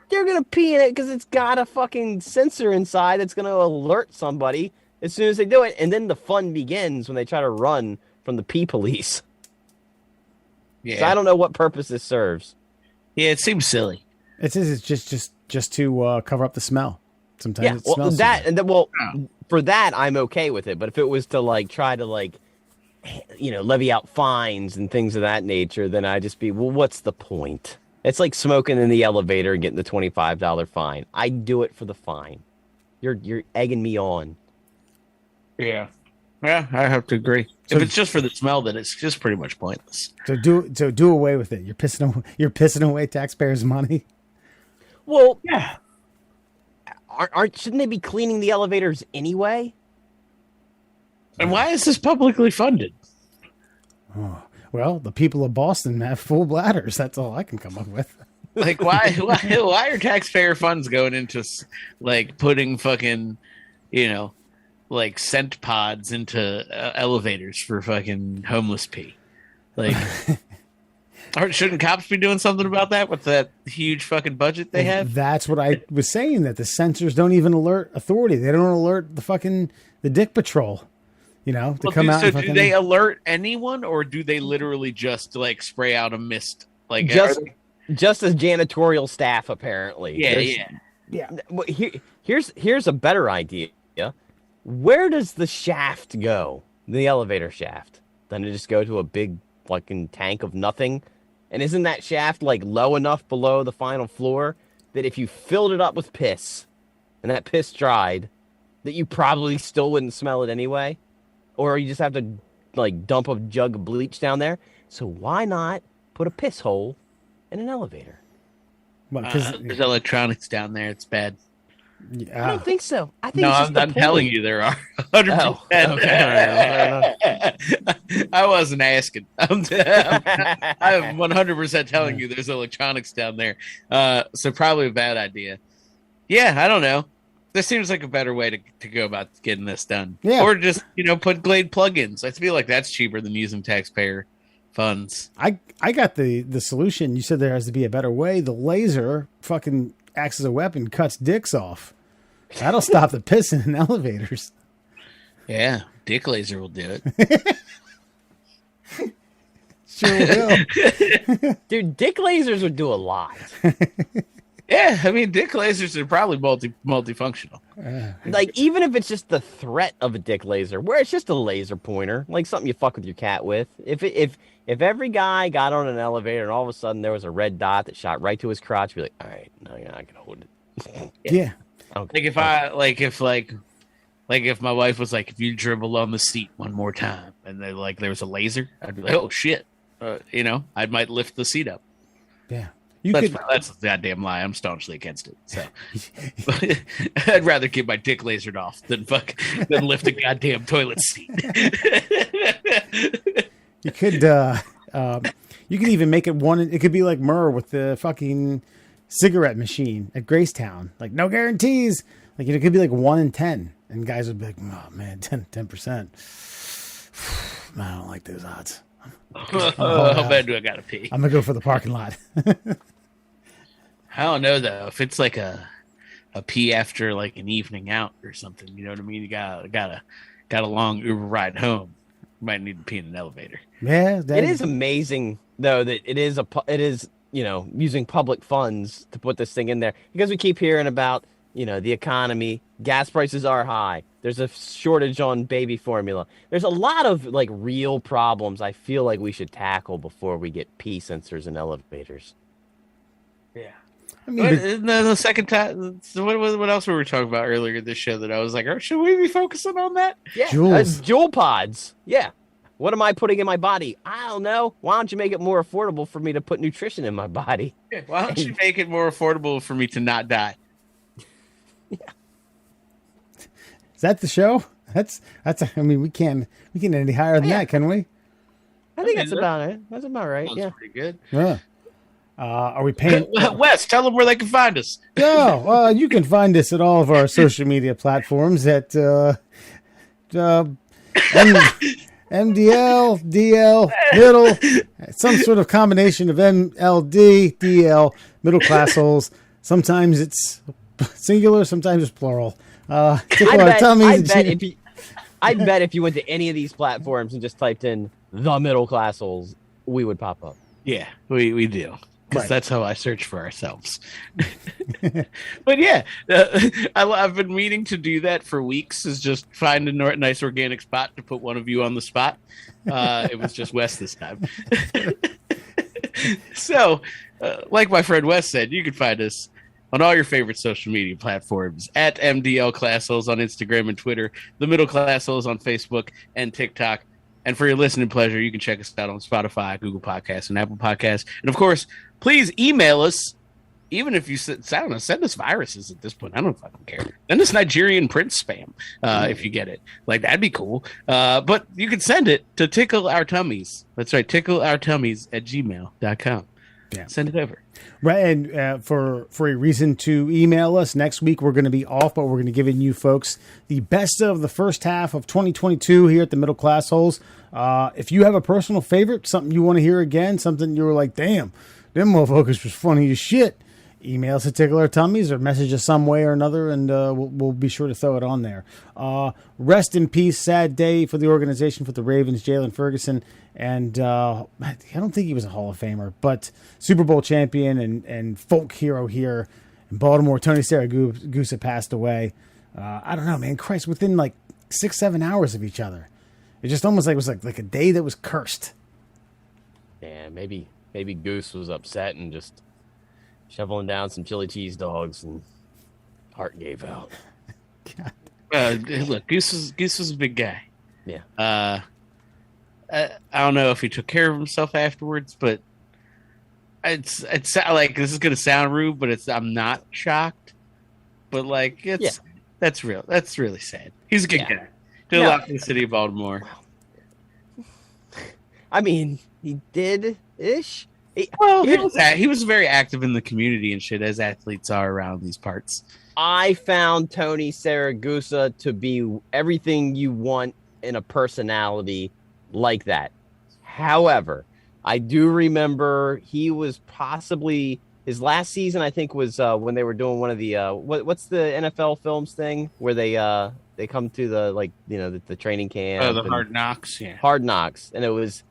they're gonna pee in it because it's got a fucking sensor inside that's gonna alert somebody as soon as they do it. And then the fun begins when they try to run from the pee police. Yeah. So I don't know what purpose this serves. Yeah, it seems silly. It says it's just to cover up the smell. Sometimes it smells for that I'm okay with it. But if it was to try to levy out fines and things of that nature, then I'd just be, well, what's the point? It's like smoking in the elevator and getting the $25 fine. I'd do it for the fine. You're egging me on. Yeah. Yeah, I have to agree. So, if it's just for the smell, then it's just pretty much pointless. So do away with it. You're pissing away taxpayers' money. Well, yeah. Shouldn't they be cleaning the elevators anyway? And why is this publicly funded? Oh, well, the people of Boston have full bladders. That's all I can come up with. Why are taxpayer funds going into putting fucking, scent pods into elevators for fucking homeless pee? Shouldn't cops be doing something about that with that huge fucking budget they have? That's what I was saying, that the sensors don't even alert authority. They don't alert the dick patrol, to come out. So do they alert anyone, or do they literally just spray out a mist? Just as janitorial staff, apparently. Yeah. Here's a better idea. Where does the shaft go? The elevator shaft? Doesn't it just go to a big fucking tank of nothing? And isn't that shaft low enough below the final floor that if you filled it up with piss and that piss dried, that you probably still wouldn't smell it anyway? Or you just have to dump a jug of bleach down there? So why not put a piss hole in an elevator? Well, there's electronics down there. It's bad. I don't think so. I think I'm telling you there are. 100%. Oh, okay. I wasn't asking. I'm 100% telling you there's electronics down there. So probably a bad idea. Yeah, I don't know. This seems like a better way to go about getting this done. Yeah. Or just, put Glade plugins. I feel like that's cheaper than using taxpayer funds. I got the solution. You said there has to be a better way. The laser fucking acts as a weapon, cuts dicks off. That'll stop the pissing in elevators. Yeah, dick laser will do it. Sure will. Dude, dick lasers would do a lot. Yeah, I mean, dick lasers are probably multifunctional. Even if it's just the threat of a dick laser, where it's just a laser pointer, something you fuck with your cat with. If every guy got on an elevator and all of a sudden there was a red dot that shot right to his crotch, you'd be like, all right, no, you're not gonna hold it. Yeah. Okay. If my wife was like, if you dribble on the seat one more time, and there was a laser, I'd be like, oh shit, I might lift the seat up. Yeah. That's a goddamn lie. I'm staunchly against it. So I'd rather get my dick lasered off than lift a goddamn toilet seat. You could even make it one. It could be like Murr with the fucking cigarette machine at Gracetown. Like, no guarantees. Like, it could be like 1 in 10, and guys would be like, oh man, 10%. I don't like those odds. How bad do I gotta pee? I'm gonna go for the parking lot. I don't know though. If it's like a pee after like an evening out or something, you know what I mean? You got a long Uber ride home. You might need to pee in an elevator. Yeah, it is amazing though that it is using public funds to put this thing in there, because we keep hearing about the economy. Gas prices are high. There's a shortage on baby formula. There's a lot of like real problems I feel like we should tackle before we get pee sensors in elevators. Yeah. I mean, the second time, what else were we talking about earlier in this show that I was like, should we be focusing on that? Yeah, Juuls. Juul pods. Yeah. What am I putting in my body? I don't know. Why don't you make it more affordable for me to put nutrition in my body? Yeah, why don't you make it more affordable for me to not die? Yeah. Is that the show? I mean, we can't any higher than that, can we? I think that's about it. That's about right. Sounds yeah. pretty good. Yeah. Are we paying? Wes, tell them where they can find us. No, you can find us at all of our social media platforms at MDL, DL, middle, some sort of combination of MLD, DL, middle classholes. Sometimes it's singular, sometimes it's plural. I bet if you went to any of these platforms and just typed in the middle classholes, we would pop up. Yeah, we do. Because Right. that's how I search for ourselves. But yeah, I've been meaning to do that for weeks, is just find a nice organic spot to put one of you on the spot. It was just Wes this time. So, like my friend Wes said, you can find us on all your favorite social media platforms at MDL Classholes on Instagram and Twitter, The Middle Classholes on Facebook and TikTok. And for your listening pleasure, you can check us out on Spotify, Google Podcasts, and Apple Podcasts. And of course, please email us, even if you send us viruses at this point. I don't fucking care. Send us Nigerian Prince spam if you get it. Like, that'd be cool. But you can send it to Tickle Our Tummies. That's right, tickleourtummies@gmail.com. Yeah. Send it over. Right, and for a reason to email us, next week we're going to be off, but we're going to give you folks the best of the first half of 2022 here at the Middle Classholes. If you have a personal favorite, something you want to hear again, something you were like, damn, them motherfuckers was funny as shit, email us at Tickle Our Tummies or message us some way or another, and we'll be sure to throw it on there. Rest in peace, sad day for the organization, for the Ravens, Jalen Ferguson. And I don't think he was a Hall of Famer, but Super Bowl champion and folk hero here in Baltimore. Tony Saragusa passed away. I don't know, man. Christ, within like 6-7 hours of each other. It just almost like it was like a day that was cursed. Yeah, maybe Goose was upset and just shoveling down some chili cheese dogs, and heart gave out. Look, Goose was a big guy. Yeah. I don't know if he took care of himself afterwards, but it's like, this is gonna sound rude, but I'm not shocked. But like, that's real. That's really sad. He's a good guy. Did a lot for the city of Baltimore. I mean, he did ish. He was very active in the community and shit, as athletes are around these parts. I found Tony Saragusa to be everything you want in a personality like that. However, I do remember he was possibly his last season, I think, was when they were doing one of the what's the NFL films thing where they come to the training camp. Oh, the Hard Knocks, yeah. Hard Knocks, and it was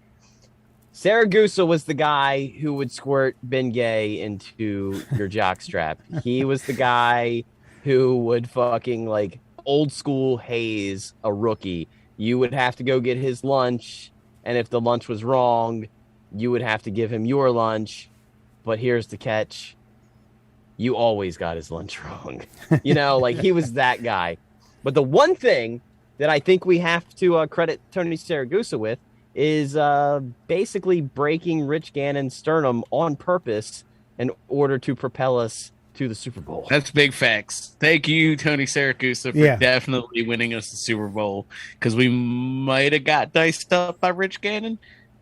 Saragusa was the guy who would squirt Bengay into your jockstrap. He was the guy who would fucking like old school haze a rookie. You would have to go get his lunch, and if the lunch was wrong, you would have to give him your lunch. But here's the catch. you always got his lunch wrong. Like he was that guy. But the one thing that I think we have to credit Tony Saragusa with is basically breaking Rich Gannon's sternum on purpose in order to propel us to the Super Bowl. That's big facts. Thank you, Tony Saragusa, for definitely winning us the Super Bowl, because we might have got diced up by Rich Gannon,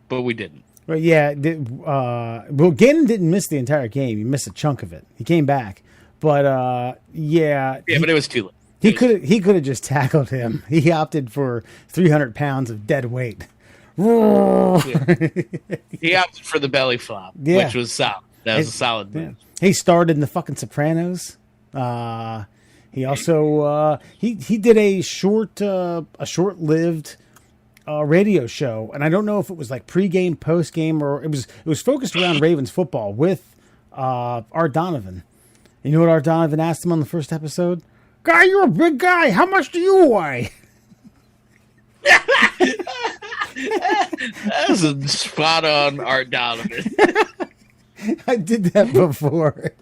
but we didn't. Well, yeah. Gannon didn't miss the entire game. He missed a chunk of it. He came back, but but it was too late. He could have just tackled him. He opted for 300 pounds of dead weight. He opted for the belly flop, which was solid. That was a solid move. He starred in the fucking Sopranos. He also he did a short-lived radio show, and I don't know if it was like pregame, postgame, or it was focused around Ravens football with Art Donovan. You know what Art Donovan asked him on the first episode? Guy, you're a big guy. How much do you weigh? That was a spot on Art Donovan. I did that before.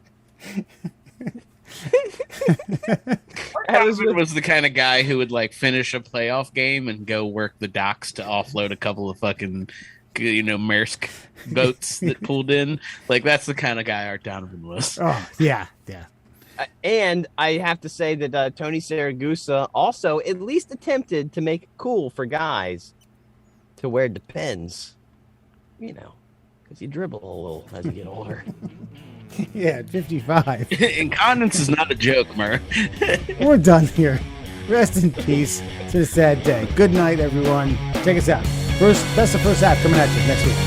Donovan was the kind of guy who would like finish a playoff game and go work the docks to offload a couple of fucking, Maersk boats that pulled in. Like, that's the kind of guy Art Donovan was. Oh, yeah. And I have to say that Tony Saragusa also at least attempted to make it cool for guys to wear Depends, because you dribble a little as you get older. Yeah, at 55. Incontinence is not a joke, Murr. We're done here. Rest in peace. It's been a sad day. Good night, everyone. Check us out. Best of first half coming at you next week.